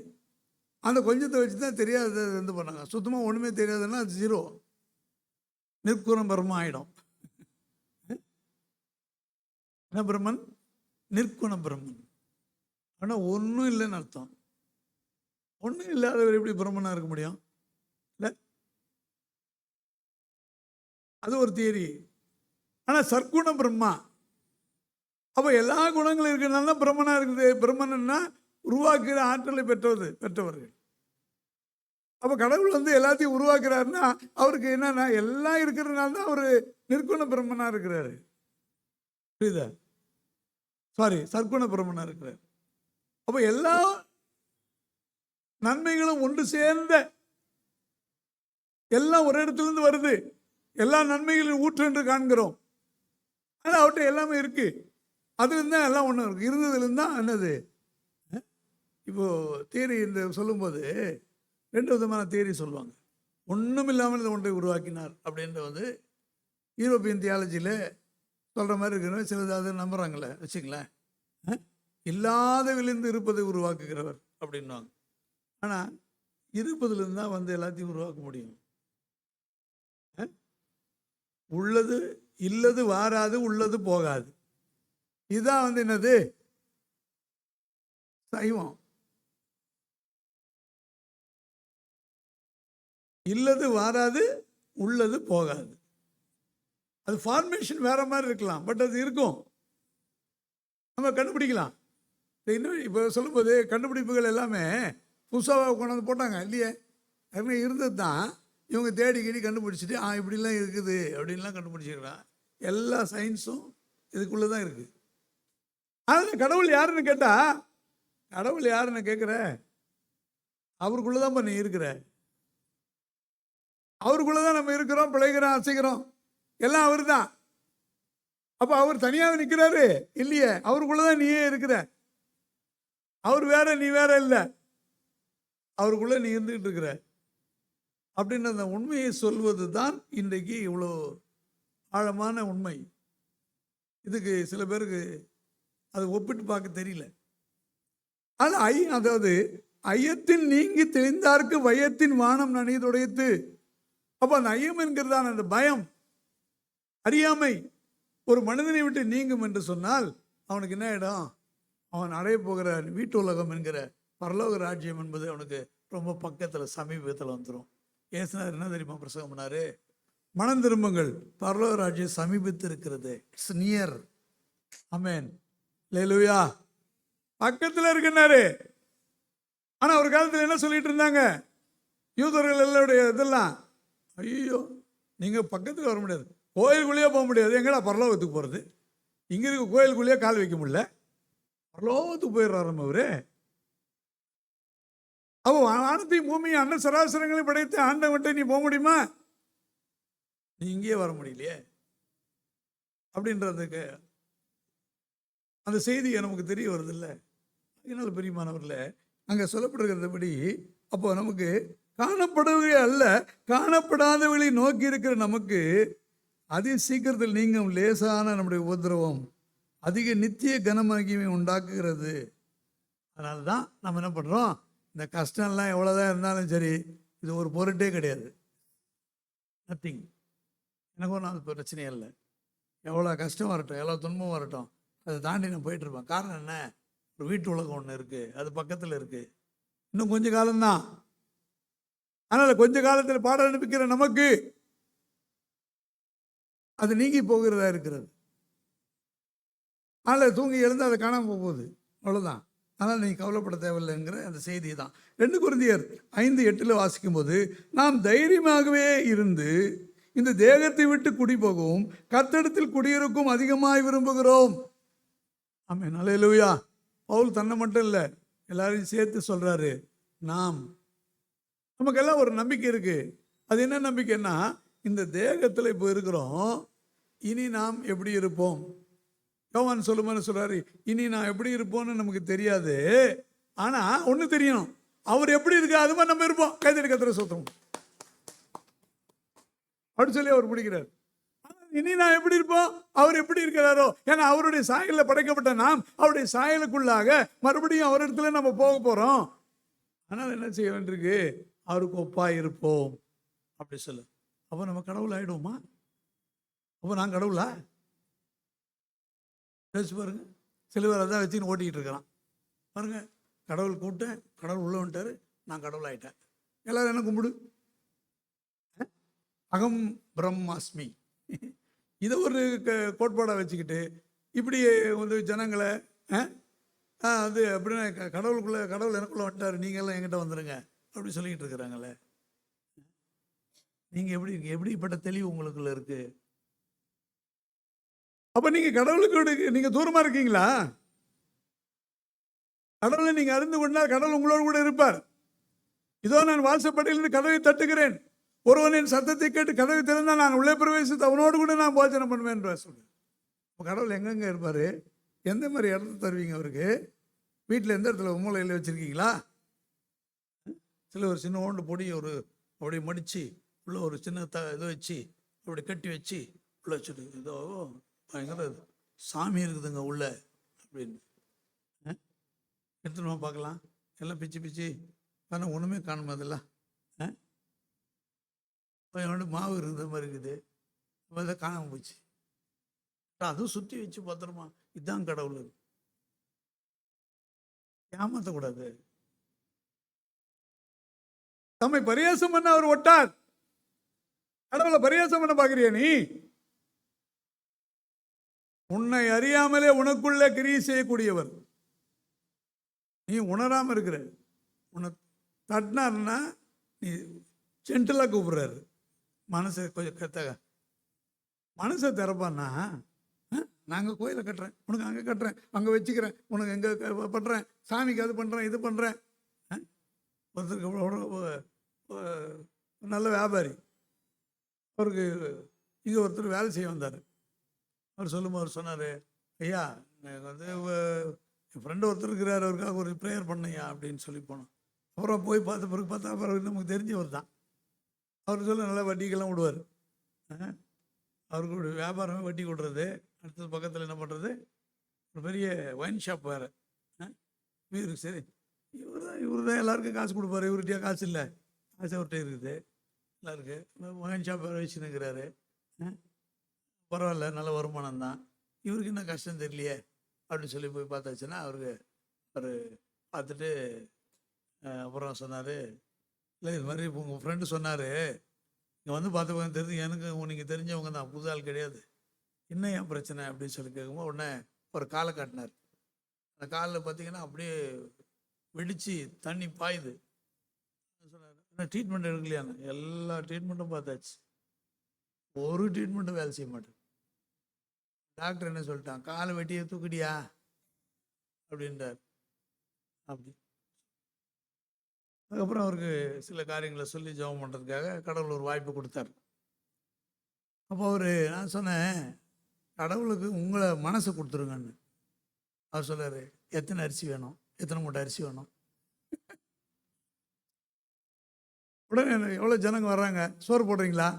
அந்த கொஞ்சத்தை வச்சு தான் தெரியாததை வந்து பண்ணாங்க. சுத்தமாக ஒன்றுமே தெரியாதுன்னா அது 0, நிற்குணம் பிரம்மம் ஆகிடும். என்ன பிரம்மன்? நிற்குண பிரம்மன். ஆனால் ஒன்றும் இல்லைன்னு அர்த்தம். ஒன்றும் இல்லாதவர் எப்படி பிரம்மனாக இருக்க முடியும்? இல்லை, அது ஒரு தியரி. ஆனால் சற்குண பிரம்மா, அப்போ எல்லா குணங்களும் இருக்கிறதுனால தான் பிரம்மனாக இருக்குது. பிரம்மன்னா உருவாக்குற ஆற்றலை பெற்றவர்கள். அப்போ கடவுள் வந்து எல்லாத்தையும் உருவாக்குறாருன்னா அவருக்கு என்னன்னா எல்லாம் இருக்கிறதுனால தான் அவர் நிற்குண பிரம்மனாக இருக்கிறாரு. புரியுதா? சற்குண பிரம்மனாக இருக்கிறார். அப்போ எல்லா நன்மைகளும் ஒன்று சேர்ந்த எல்லாம் ஒரு இடத்துலேருந்து வருது. எல்லா நன்மைகளும் ஊற்று என்று காண்கிறோம். ஆனால் அவர்கிட்ட எல்லாமே இருக்கு. அதுலேருந்து தான் எல்லாம் ஒன்று இருக்கு. இருந்ததுலேருந்து தான் என்னது இப்போ தியரி இந்த சொல்லும்போது 2 விதமான தியரி சொல்லுவாங்க. ஒன்றும் இல்லாமல் இந்த ஒன்றை உருவாக்கினார் அப்படின்ற யூரோப்பியன் தியாலஜியில் சொல்கிற மாதிரி இருக்கிறவங்க சிலது அதை நம்புகிறாங்களே வச்சுங்களேன். இல்லாதவிலிருந்து இருப்பதை உருவாக்குகிறவர் அப்படின்வாங்க. ஆனால் இருப்பதுலேருந்து தான் எல்லாத்தையும் உருவாக்க முடியும். உள்ளது இல்லது வாராது, உள்ளது போகாது. இதுதான் என்னது? சைவம். இல்லது வாராது, உள்ளது போகாது. அது ஃபார்மேஷன் வேற மாதிரி இருக்கலாம், பட் அது இருக்கும், நம்ம கண்டுபிடிக்கலாம். இன்னும் இப்போ சொல்லும்போது கண்டுபிடிப்புகள் எல்லாமே புதுசாக கொண்டாந்து போட்டாங்க இல்லையே, அதுமாதிரி இருந்தது தான். இவங்க தேடி கண்டுபிடிச்சிட்டு இப்படிலாம் இருக்குது அப்படின்லாம் கண்டுபிடிச்சிக்கிறான். எல்லா சயின்ஸும் இதுக்குள்ளே தான் இருக்குது. ஆனால் கடவுள் யாருன்னு கேட்டால், கடவுள் யாருன்னு கேட்குற, அவருக்குள்ளே தான் நீ இருக்கிற. அவருக்குள்ளே தான் நம்ம இருக்கிறோம், பிழைக்கிறோம், அசைக்கிறோம், எல்லாம் அவர் தான். அப்போ அவர் தனியாக நிற்கிறாரு இல்லையே, அவருக்குள்ளே தான் நீயே இருக்கிற. அவர் வேற, நீ வேற இல்லை, அவருக்குள்ளே நீ இருந்துகிட்டு இருக்கிற அப்படின்ற அந்த உண்மையை சொல்வது தான் இன்றைக்கு இவ்வளோ ஆழமான உண்மை. இதுக்கு சில பேருக்கு அது ஒப்பிட்டு பார்க்க தெரியல. ஆனால் அதாவது ஐயத்தின் நீங்கி தெளிந்தார்க்கு வையத்தின் வானம் நனையதுடையத்து. அப்போ அந்த ஐயம் என்கிறதான அந்த பயம், அறியாமை ஒரு மனிதனை விட்டு நீங்கும் என்று சொன்னால் அவனுக்கு என்ன இடம்? அவன் அடைய போகிற வீட்டு உலகம் என்கிற பரலோக ராஜ்யம் என்பது அவனுக்கு ரொம்ப பக்கத்தில், சமீபத்தில் வந்துடும். ஏசுனார் என்ன தெரியுமா பிரசங்கம் பண்ணாரு? மனம் திரும்புங்கள், பரலோக ராஜ்யம் சமீபத்து இருக்கிறது, இட்ஸ் நியர். ஆமென், அல்லேலூயா. பக்கத்தில் இருக்குன்னாரு. ஆனால் ஒரு காலத்தில் என்ன சொல்லிட்டு இருந்தாங்க யூதர்கள் எல்லாருடைய இதெல்லாம்? ஐயோ, நீங்கள் பக்கத்தில் வர முடியாது, கோயிலுக்குள்ளேயே போக முடியாது, எங்கடா பரலோகத்துக்கு போகிறது? இங்கே இருக்க கோயிலுக்குள்ளேயே கால் வைக்க முடியல, பரலோகத்துக்கு போயிடுறாரு அவரு. அப்போ வானத்தையும் பூமியும் அண்ட சராசரங்களையும் படைத்து ஆண்டவன்கிட்ட நீ போக முடியுமா? நீ இங்கேயே வர முடியலையே அப்படின்றதுக்கு அந்த செய்தி நமக்கு தெரிய வருது இல்லை? அதனால பிரியமானவர்கள, அங்கே சொல்லப்படுகிறபடி அப்போ நமக்கு காணப்படுவதை அல்ல, காணப்படாதவர்களை நோக்கி இருக்கிற நமக்கு அதி சீக்கிரத்தில் நீங்கும் லேசான நம்முடைய உபதிரவம் அதிக நித்திய கனமகிமை உண்டாக்குகிறது. அதனால தான் நம்ம என்ன பண்ணுறோம், இந்த கஷ்டம்லாம் எவ்வளோதான் இருந்தாலும் சரி, இது ஒரு பொருட்டே கிடையாது, நத்திங். எனக்கு ஒன்றும் அது பிரச்சனையே இல்லை. எவ்வளோ கஷ்டம் வரட்டும், எவ்வளோ துன்பம் வரட்டும், அதை தாண்டி நான் போயிட்டுருப்பேன். காரணம் என்ன? ஒரு வீட்டு உலகம் ஒன்று இருக்குது, அது பக்கத்தில் இருக்குது, இன்னும் கொஞ்சம் காலம்தான். அதனால் கொஞ்ச காலத்தில் பாடம் அனுப்பிக்கிற நமக்கு அது நீங்கி போகிறதா இருக்கிறது. அதனால் தூங்கி எழுந்து அதை காணாமல் போகுது, அவ்வளோதான். ஆனால் நீங்கள் கவலைப்பட தேவையில்லைங்கிற அந்த செய்தி தான் 2 கொரிந்தியர் 5:8 வாசிக்கும்போது, நாம் தைரியமாகவே இருந்து இந்த தேகத்தை விட்டு குடி போகவும் கர்த்தரிடத்தில் குடியிருக்கும் அதிகமாய் விரும்புகிறோம். ஆமென், அல்லேலூயா. பவுல் தன்னை மட்டும் இல்லை, எல்லாரையும் சேர்த்து சொல்கிறாரு. நமக்கெல்லாம் ஒரு நம்பிக்கை இருக்குது. அது என்ன நம்பிக்கைன்னா, இந்த தேகத்தில் இப்போ இருக்கிறோம், இனி நாம் எப்படி இருப்போம்? யோவான் சொல்லும்போது சொல்றாரு, இனி நான் எப்படி இருப்போம்னு நமக்கு தெரியாது, ஆனால் ஒன்று தெரியணும், அவர் எப்படி இருக்கா அது மாதிரி நம்ம இருப்போம். கைதடி கத்திர சோத்திரம் அப்படி சொல்லி அவர் முடிக்கிறார். இனி நான் எப்படி இருப்போம், அவர் எப்படி இருக்கிறாரோ, ஏன்னா அவருடைய சாயலில் படைக்கப்பட்ட நாம் அவருடைய சாயலுக்குள்ளாக மறுபடியும் அவரிடத்துல நம்ம போக போகிறோம். ஆனால் என்ன செய்ய வேண்டியிருக்கு? அவருக்கு ஒப்பாக இருப்போம் அப்படி சொல்லு. அப்போ நம்ம கடவுள் ஆகிடுவோமா? அப்போ நான் கடவுளா? யோசிச்சு பாருங்க. சில பேர் அதான் வச்சுன்னு ஓட்டிக்கிட்டு இருக்கிறான் பாருங்க. கடவுள் கூப்பிட்டேன், கடவுள் உள்ள வந்துட்டாரு, நான் கடவுள் ஆகிட்டேன். எல்லாரும் என்ன கும்பிடு? அகம் பிரம்மாஸ்மி. இதை ஒரு கோட்பாடாக வச்சுக்கிட்டு இப்படி ஜனங்களை அது அப்படின்னா கடவுளுக்குள்ளே, கடவுள் எனக்குள்ளே வந்துட்டார், நீங்கள்லாம் என்கிட்ட வந்துடுங்க அப்படி சொல்லிக்கிட்டு இருக்கிறாங்களே. நீங்கள் எப்படிப்பட்ட தெளிவு உங்களுக்குள்ள இருக்கு? அப்போ நீங்கள் கடவுளுக்கு நீங்கள் தூரமாக இருக்கீங்களா? கடவுளை நீங்கள் அறிந்து கொண்டால் கடவுள் உங்களோடு கூட இருப்பார். இதோ நான் வாசப்படியிலிருந்து கதவை தட்டுகிறேன், ஒருவன் என் சத்தத்தை கேட்டு கதவை திறந்தால் நான் உள்ளே பிரவேசித்து அவனோடு கூட நான் போஜனம் பண்ணுவேன் சொல்லு. இப்போ கடவுள் எங்கெங்கே இருப்பார்? எந்த மாதிரி இடத்த தருவீங்க அவருக்கு? வீட்டில் எந்த இடத்துல மூலையில் வச்சுருக்கீங்களா? சில ஒரு சின்ன ஓண்டு பொடி ஒரு அப்படி மடித்து உள்ள ஒரு சின்ன இதை வச்சு அப்படி கட்டி வச்சு உள்ள வச்சுட்டு ஏதோ பயங்கர சாமி இருக்குதுங்க உள்ள அப்படின்னு எடுத்துன்னு பார்க்கலாம். எல்லாம் பிச்சு பிச்சு ஆனால் ஒன்றுமே காணுமா அதெல்லாம் மாவு இருந்த மாதிரி இருக்குது. அதை காணாமல் போச்சு. அதுவும் சுற்றி வச்சு பத்திரமா இதுதான் கடவுள். ஏமாற்றக்கூடாது. தம்மை பரியாசம் பண்ண அவர் ஒட்டார். கடவுளை பரியாசம் பண்ண பார்க்கிறியா நீ? உன்னை அறியாமலே உனக்குள்ள கிரியை செய்யக்கூடியவர். நீ உணராம இருக்கிற. உன்னை தட்டினார்னா நீ ஜென்டலா கூப்பிடுறாரு. மனசை கொஞ்சம் மனசை திறப்பான்னா, நாங்கள் கோயிலை கட்டுறேன், உனக்கு அங்கே கட்டுறேன், அங்கே வச்சுக்கிறேன், உனக்கு எங்கே பண்ணுறேன், சாமிக்கு அது பண்ணுறேன், இது பண்ணுறேன். ஒருத்தருக்கு நல்ல வியாபாரி, அவருக்கு இங்கே ஒருத்தர் வேலை செய்ய வந்தார். அவர் சொல்லும்போது அவர் சொன்னார், ஐயா வந்து என் ஃப்ரெண்டு ஒருத்தர் இருக்கிறார், அவருக்காக ஒரு ப்ரேயர் பண்ணையா அப்படின்னு சொல்லி போனோம். அப்புறம் போய் பார்த்த பிறகு பார்த்தா அப்புறம் நமக்கு தெரிஞ்சவர் தான். அவர் சொல்ல நல்லா வட்டிக்கெல்லாம் விடுவார். அவருக்கு வியாபாரமே வட்டி கொடுறது. அடுத்தது பக்கத்தில் என்ன பண்ணுறது, ஒரு பெரிய ஒயின் ஷாப் வேறு. இவருக்கு சரி இவர் தான் எல்லாருக்கும் காசு கொடுப்பாரு, இவர்கிட்டயா காசு இல்லை, காசு அவர்கிட்ட இருக்குது எல்லாருக்கு. ஒயின் ஷாப் வேறு வச்சுன்னுக்கிறாரு. பரவாயில்ல, நல்ல வருமானம் தான். இவருக்கு என்ன கஷ்டம் தெரியலையே அப்படின்னு சொல்லி போய் பார்த்தாச்சுன்னா அவருக்கு அவர் பார்த்துட்டு அப்புறம் சொன்னார், இல்லை இது மாதிரி இப்போ உங்கள் ஃப்ரெண்டு சொன்னார், இங்கே வந்து பார்த்து தெரிஞ்சு எனக்கு நீங்கள் தெரிஞ்சவங்க தான், புது ஆள் கிடையாது, என்ன ஏன் பிரச்சனை அப்படின்னு சொல்லி கேட்கும்போது உடனே ஒரு காலை காட்டினார். அந்த காலில் பார்த்தீங்கன்னா அப்படியே வெடித்து தண்ணி பாயுது. சொன்னார், என்ன ட்ரீட்மெண்ட் எடுக்கலையான்னு. எல்லா ட்ரீட்மெண்ட்டும் பார்த்தாச்சு, ஒரு ட்ரீட்மெண்ட்டும் வேலை செய்ய மாட்டேன். டாக்டர் என்ன சொல்லிட்டான், காலை வெட்டியை தூக்கிடியா அப்படின்றார். அப்படி அதுக்கப்புறம் அவருக்கு சில காரியங்களை சொல்லி ஜெபம் பண்ணுறதுக்காக கடவுள் ஒரு வாய்ப்பு கொடுத்தார். அப்போ நான் சொன்னேன், கடவுளுக்கு உங்களை மனசை கொடுத்துருங்கன்னு. அவர் சொல்லார், எத்தனை அரிசி வேணும், எத்தனை மூட்டை அரிசி வேணும். உடனே எவ்வளோ ஜனங்க வர்றாங்க, சோறு போடுறீங்களா,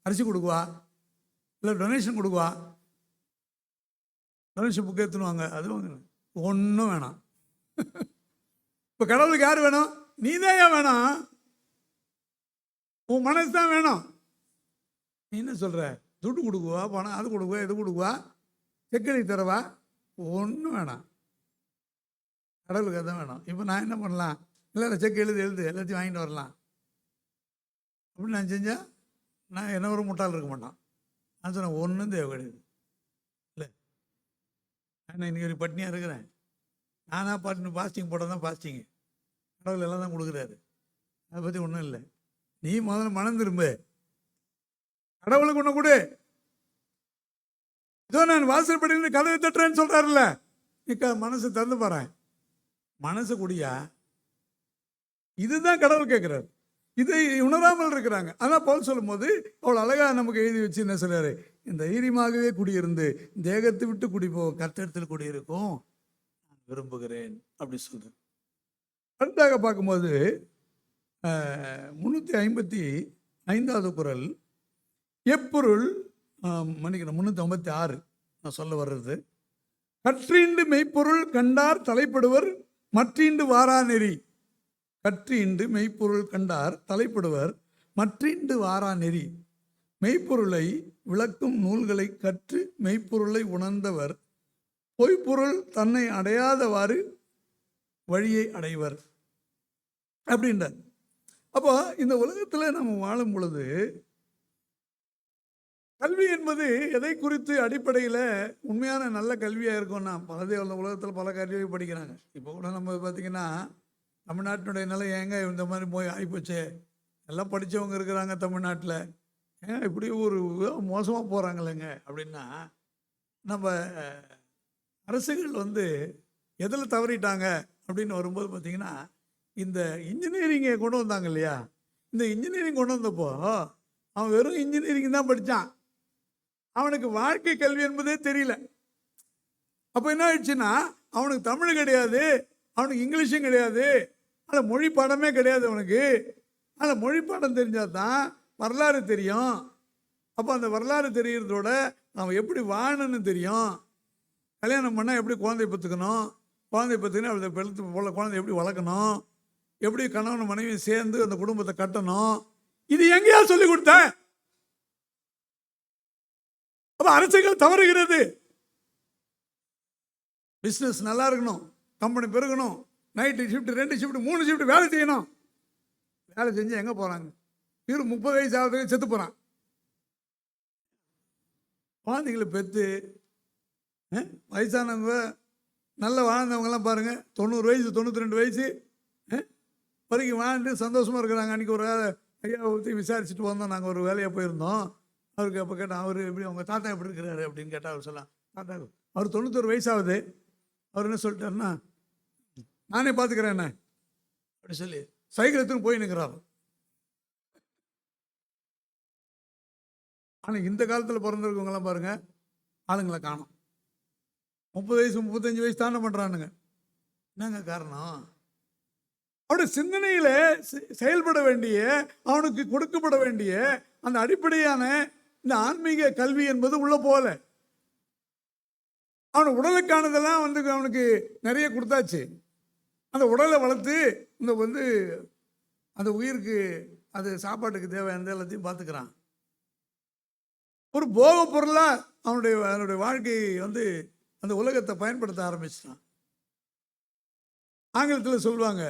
அரிசி கொடுக்குவா, இல்லை டொனேஷன் கொடுக்குவா, டொனேஷன் புக்கு எடுத்துனுவாங்க, அது வாங்க, ஒன்றும் வேணாம். இப்போ கடவுளுக்கு யார் வேணும்? நீ தான் ஏன் வேணும்? உன் மனசு தான் வேணும். நீ என்ன சொல்கிற, துட்டு கொடுக்குவா, பணம் அது கொடுக்குவா, இது கொடுக்குவா, செக்கடி தரவா, ஒன்றும் வேணாம். கடவுளுக்கு தான் வேணும். இப்போ நான் என்ன பண்ணலாம், இல்லை செக் எழுது எல்லாத்தையும் வாங்கிட்டு வரலாம் அப்படின்னு நான் செஞ்சால் நான் என்ன ஒரு முட்டாள் இருக்க மாட்டான். நான் சொன்னேன், ஒன்றும் தேவை கிடையாது. இல்லை நான் இன்றைக்கி ஒரு பட்னியாக இருக்கிறேன், நானாக பாஸ்டிங் போட்டால் தான் பாஸ்டிங்கு, கடவுள் எல்லாம் தான் கொடுக்குறாரு, அதை பற்றி ஒன்றும் இல்லை. நீ முதல்ல மனம் திரும்ப, கடவுளுக்கு ஒன்று கொடு. இதோ நான் வாசல்படி கதவை தட்டுறேன்னு சொல்கிறாருல்ல, நீ மனசை திறந்து பாறேன், மனசை குடியா. இதுதான் கடவுள் கேட்குறாரு. இதை உணராமல் இருக்கிறாங்க. ஆனால் பவுல் சொல்லும் போது அவ்வளோ அழகாக நமக்கு எழுதி வச்சு என்ன சொல்றாரு, இந்த தைரியமாகவே குடியிருந்து தேகத்தை விட்டு குடிப்போம், கர்த்தரிடத்தில் குடியிருக்கும் நான் விரும்புகிறேன் அப்படி சொல்கிறேன். அடுத்தாக பார்க்கும்போது 355வது குறள், எப்பொருள் மன்னிக்கணும் 356 நான் சொல்ல வர்றது, கற்றீண்டு மெய்ப்பொருள் கண்டார் தலைப்படுவர் மற்றீண்டு வாரா நெறி. கற்றீண்டு மெய்ப்பொருள் கண்டார் தலைப்படுவர் மற்றீண்டு வாரா நெறி. மெய்ப்பொருளை விளக்கும் நூல்களை கற்று மெய்ப்பொருளை உணர்ந்தவர் பொய்ப்பொருள் தன்னை அடையாதவாறு வழியை அடைவர் அப்படின்றார். அப்போ இந்த உலகத்தில் நம்ம வாழும் பொழுது கல்வி என்பது எதை குறித்து அடிப்படையில் உண்மையான நல்ல கல்வியாக இருக்கும்னா, உலகத்தில் பல கல்வியை படிக்கிறாங்க. இப்போ கூட நம்ம பார்த்திங்கன்னா தமிழ்நாட்டினுடைய நிலை ஏங்க இந்த மாதிரி போய் ஆகிப்போச்சு, எல்லாம் படித்தவங்க இருக்கிறாங்க தமிழ்நாட்டில், ஏங்க இப்படி ஒரு மோசமாக போகிறாங்களேங்க அப்படின்னா, நம்ம அரசுகள் எதில் தவறிட்டாங்க அப்படின்னு வரும்போது பார்த்திங்கன்னா, இந்த இன்ஜினியரிங்கை கொண்டு வந்தாங்க இல்லையா, இந்த இன்ஜினியரிங் கொண்டு வந்தப்போ அவன் வெறும் இன்ஜினியரிங் தான் படித்தான், அவனுக்கு வாழ்க்கை கல்வி என்பதே தெரியல. அப்போ என்ன ஆயிடுச்சுன்னா, அவனுக்கு தமிழ் கிடையாது, அவனுக்கு இங்கிலீஷும் கிடையாது, அந்த மொழி பாடமே கிடையாது அவனுக்கு. அந்த மொழி பாடம் தெரிஞ்சால் தான் வரலாறு தெரியும். அப்போ அந்த வரலாறு தெரிகிறதோட அவன் எப்படி வாழணும்னு தெரியும். கல்யாணம் பண்ணால் எப்படி குழந்தை பெற்றுக்கணும், குழந்தை பெற்றுக்கணும் அவளை பெருத்து போல குழந்தை எப்படி வளர்க்கணும், எப்படி கணவன் மனைவி சேர்ந்து அந்த குடும்பத்தை கட்டணும், இது எங்கேயா சொல்லி கொடுத்த? அப்போ அரசுகள் தவறுகிறது. பிஸ்னஸ் நல்லா இருக்கணும், கம்பெனி பெருகணும், நைட்டு ஷிஃப்ட் 2 ஷிஃப்ட் 3 ஷிஃப்ட் வேலை செய்யணும். வேலை செஞ்சு எங்கே போகிறாங்க? 30 வயசு ஆகுதுக்கு செத்து போகிறான். குழந்தைங்களை பெற்று வயசானவங்க நல்லா வாழ்ந்தவங்கெல்லாம் பாருங்கள், 90 வயசு 92 வயசு வரைக்கும் வாழ்ந்து சந்தோஷமாக இருக்கிறாங்க. அன்றைக்கி ஒரு ஐயாவை பற்றி விசாரிச்சுட்டு வந்தோம். நாங்கள் ஒரு வேலையாக போயிருந்தோம். அவருக்கு அப்போ கேட்டோம், அவர் எப்படி அவங்க தாத்தா எப்படி இருக்கிறாரு அப்படின்னு கேட்டால் அவர் சொல்லலாம், தாத்தா அவர் 91 வயசாகுது. அவர் என்ன சொல்லிட்டாருன்னா, நானே பார்த்துக்கிறேன் என்ன அப்படி சொல்லி சைக்கிள் எடுத்துன்னு போய் நிற்கிறாரு. ஆனால் இந்த காலத்தில் பிறந்திருக்கவங்களாம் பாருங்கள், ஆளுங்களை காணும். 30 வயசு 35 வயசு தானே பண்ணுறானுங்க. என்னங்க காரணம்? அவருடைய சிந்தனையில் செயல்பட வேண்டிய, அவனுக்கு கொடுக்கப்பட வேண்டிய அந்த அடிப்படையான இந்த ஆன்மீக கல்வி என்பது உள்ள போல. அவன் உடலுக்கானதெல்லாம் அவனுக்கு நிறைய கொடுத்தாச்சு. அந்த உடலை வளர்த்து இந்த அந்த உயிருக்கு அது சாப்பாட்டுக்கு தேவையான எல்லாத்தையும் பார்த்துக்கிறான். ஒரு போக பொருளாக அவனுடைய வாழ்க்கையை அந்த உலகத்தை பயன்படுத்த ஆரம்பிச்சிட்டான். ஆங்கிலத்தில் சொல்லுவாங்க,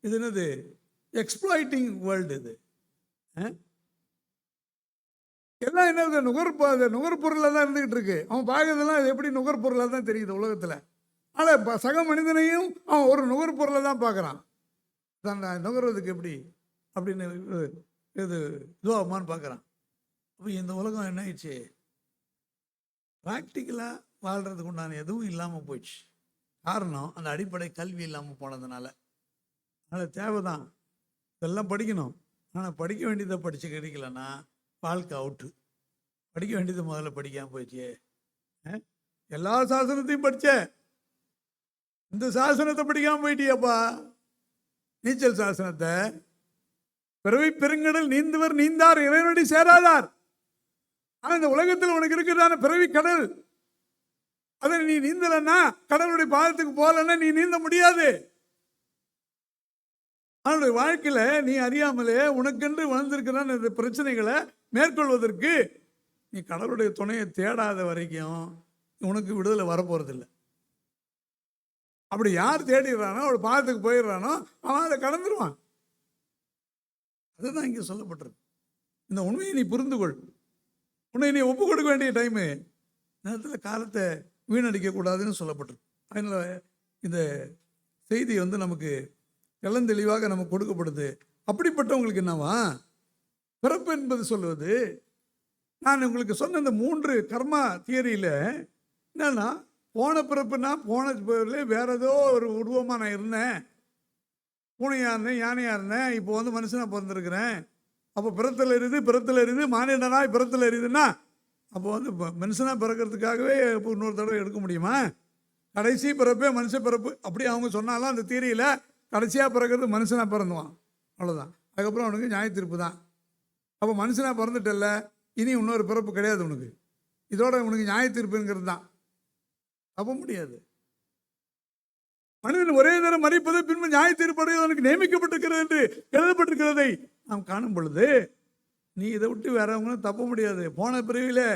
இது என்னது, எக்ஸ்ப்ளாய்டிங் வேர்ல்டு. இது எல்லாம் என்ன நுகர்பொருளாக தான் இருந்துகிட்டு இருக்கு. அவன் பார்க்கறதெல்லாம் அது எப்படி நுகர்பொருளாக தான் தெரியுது உலகத்தில். ஆனால் சக மனிதனையும் அவன் ஒரு நுகர்பொருளை தான் பார்க்குறான். தான் நுகர்வதுக்கு எப்படி அப்படின்னு இது இதுவாகுமான்னு பார்க்குறான். அப்போ இந்த உலகம் என்ன ஆயிடுச்சு, ப்ராக்டிக்கலாக வாழ்கிறதுக்கு உண்டான எதுவும் இல்லாமல் போயிடுச்சு. காரணம் அந்த அடிப்படை கல்வி இல்லாமல் போனதுனால. அதனால் தேவை தான் இதெல்லாம் படிக்கணும். ஆனால் படிக்க வேண்டியதை படித்து கிடைக்கலன்னா வாழ்க்கை அவுட்டு. படிக்க வேண்டியது முதல்ல படிக்காமல் போயிடுச்சு. எல்லா சாசனத்தையும் படித்த, இந்த சாசனத்தை படிக்காமல் போயிட்டியப்பா. நீச்சல் சாசனத்தை, பிறவி பெருங்கடல் நீந்துவர் நீந்தார் இறைவனடி சேராதார். ஆனால் இந்த உலகத்தில் உனக்கு இருக்கிறதான பிறவி கடல், அதை நீ நீந்தலன்னா, கடவுளுடைய பாதத்துக்கு போகலன்னா நீ நீந்த முடியாது. அவனுடைய வாழ்க்கையில் நீ அறியாமலே உனக்கென்று வளர்ந்திருக்கிறான் இந்த பிரச்சனைகளை மேற்கொள்வதற்கு நீ கடவுளுடைய துணையை தேடாத வரைக்கும் உனக்கு விடுதலை வரப்போறதில்லை. அப்படி யார் தேடிடுறானோ, அவள் பாதத்துக்கு போயிடுறானோ, அவன் அதை கடந்துருவான். அதுதான் இங்கே சொல்லப்பட்டிருக்கு. இந்த உண்மையை நீ புரிந்து கொள். உன்னை நீ ஒப்பு கொடுக்க வேண்டிய டைமு நேரத்தில் காலத்தை வீணடிக்கக்கூடாதுன்னு சொல்லப்பட்டிருக்கு. அதனால் இந்த செய்தி நமக்கு தெளிவாக நமக்கு கொடுக்கப்படுது. அப்படிப்பட்டவங்களுக்கு என்னவா பிறப்பு என்பது சொல்லுவது, நான் உங்களுக்கு சொன்ன இந்த 3 கர்மா தியரியில் என்னன்னா, போன பிறப்புனா போன பிறப்புல வேற ஏதோ ஒரு உருவமாக நான் இருந்தேன், பூனையாக இருந்தேன், யானையாக இருந்தேன், இப்போ மனுஷனாக பிறந்திருக்கிறேன். அப்போ பிறத்தில் இருக்குது மானிடனாய் பிறத்தில் இருக்குதுன்னா, அப்போ மனுஷனாக பிறக்கிறதுக்காகவே இப்போ இன்னொரு தடவை எடுக்க முடியுமா? கடைசி பிறப்பே மனுஷ பிறப்பு அப்படி அவங்க சொன்னாலும் அந்த தியரியில் கடைசியாக பிறக்கிறது மனுஷனாக பிறந்துவான், அவ்வளோதான். அதுக்கப்புறம் அவனுக்கு நியாயத்தீர்ப்பு தான். அப்போ மனுஷனாக பிறந்துட்டல்ல, இனி இன்னொரு பிறப்பு கிடையாது உனக்கு, இதோட உனக்கு நியாயத்தீர்ப்புங்கிறது தான். அப்போ முடியாது. மனிதன் ஒரே நேரம் மறிப்பது பின்பு நியாயத்தீர்ப்படைய அவனுக்கு நியமிக்கப்பட்டிருக்கிறது என்று எழுதப்பட்டிருக்கிறதை நாம் காணும் பொழுது, நீ இதை விட்டு வேறவங்களும் தப்ப முடியாது. போன பிறவியில்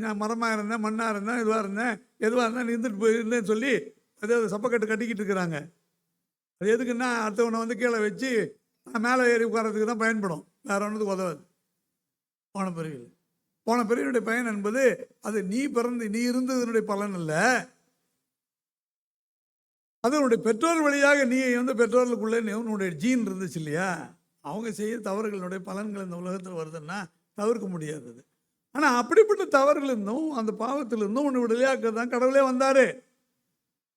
நான் மரமாக இருந்தேன், மண்ணாக இருந்தேன், எதுவாக இருந்தேன் இருந்துட்டு போயிருந்தேன்னு சொல்லி அதாவது சப்பக்கட்டு கட்டிக்கிட்டு இருக்கிறாங்க. அது எதுக்குன்னா அடுத்தவனை கீழே வச்சு மேலே ஏறி உட்காரத்துக்கு தான் பயன்படும், வேற ஒன்றுக்கு உதவாது. போன பிறவியுடைய பயன் என்பது அது நீ இருந்ததனுடைய பலன் அல்ல. அதனுடைய பெற்றோர் வழியாக நீ பெற்றோர்களுக்குள்ளே உன்னுடைய ஜீன் இருந்துச்சு இல்லையா, அவங்க செய்ய தவறுகளுடைய பலன்கள் இந்த உலகத்தில் வருதுன்னா தவிர்க்க முடியாது. ஆனால் அப்படிப்பட்ட தவறுகளிருந்தும் அந்த பாவத்திலிருந்தும் உன்னை விடுதலையாக்க தான் கடவுளே வந்தார்.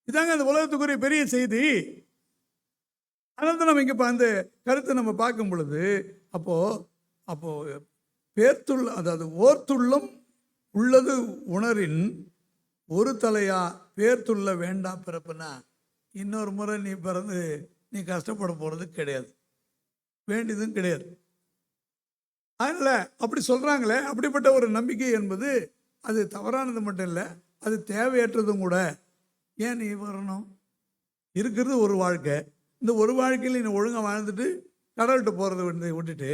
இதாங்க அந்த உலகத்துக்குரிய பெரிய செய்தி. அதனால நம்ம இங்கே அந்த கருத்தை நம்ம பார்க்கும் பொழுது அப்போ பேர்த்துள்ள, அதாவது ஓர்த்துள்ளம் உள்ளது உணரின் ஒரு தலையா பேர்த்துள்ள வேண்டாம் பிறப்புனா, இன்னொரு முறை நீ பிறந்து நீ கஷ்டப்பட போகிறது கிடையாது, வேண்டியதும் கிடையாது. அதனால் அப்படி சொல்கிறாங்களே, அப்படிப்பட்ட ஒரு நம்பிக்கை என்பது அது தவறானது மட்டும் இல்லை, அது தேவையற்றதும் கூட. ஏன் நீ வரணும்? இருக்கிறது ஒரு வாழ்க்கை. இந்த ஒரு வாழ்க்கையில் நீ ஒழுங்காக வாழ்ந்துட்டு கடவுள்கிட்ட போகிறத விட்டுட்டு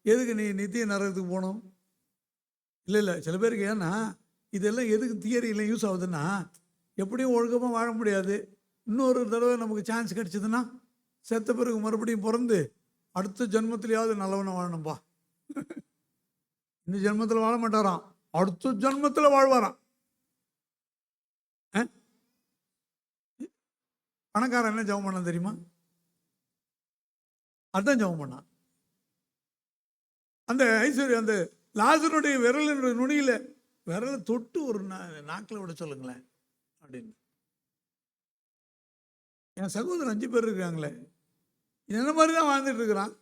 எதுக்கு நீ நித்திய நரகத்துக்கு போகணும்? இல்லை சில பேருக்கு ஏன்னா இதெல்லாம் எதுக்கு தியரியில் யூஸ் ஆகுதுன்னா, எப்படியும் ஒழுக்கமாக வாழ முடியாது, இன்னொரு தடவை நமக்கு சான்ஸ் கிடச்சிதுன்னா செத்த பிறகு மறுபடியும் பிறந்து அடுத்த ஜென்மத்திலேயாவது நல்லவனை வாழணும்பா. இந்த ஜென்மத்தில் வாழ மாட்டாராம், அடுத்த ஜென்மத்தில் வாழ்வாராம். பணக்காரன் என்ன ஜெபம் பண்ண தெரியுமா? அதான் ஜெபம் பண்ணான். அந்த ஐஸ்வர்யா அந்த லாசருடைய விரலினுடைய நுனியில் விரலை தொட்டு ஒரு நாக்கில் விட சொல்லுங்களேன் அப்படின்னு. என் சகோதரன் 5 பேர் இருக்காங்களே, என்ன மாதிரி தான் வாழ்ந்துட்டு இருக்கிறான்.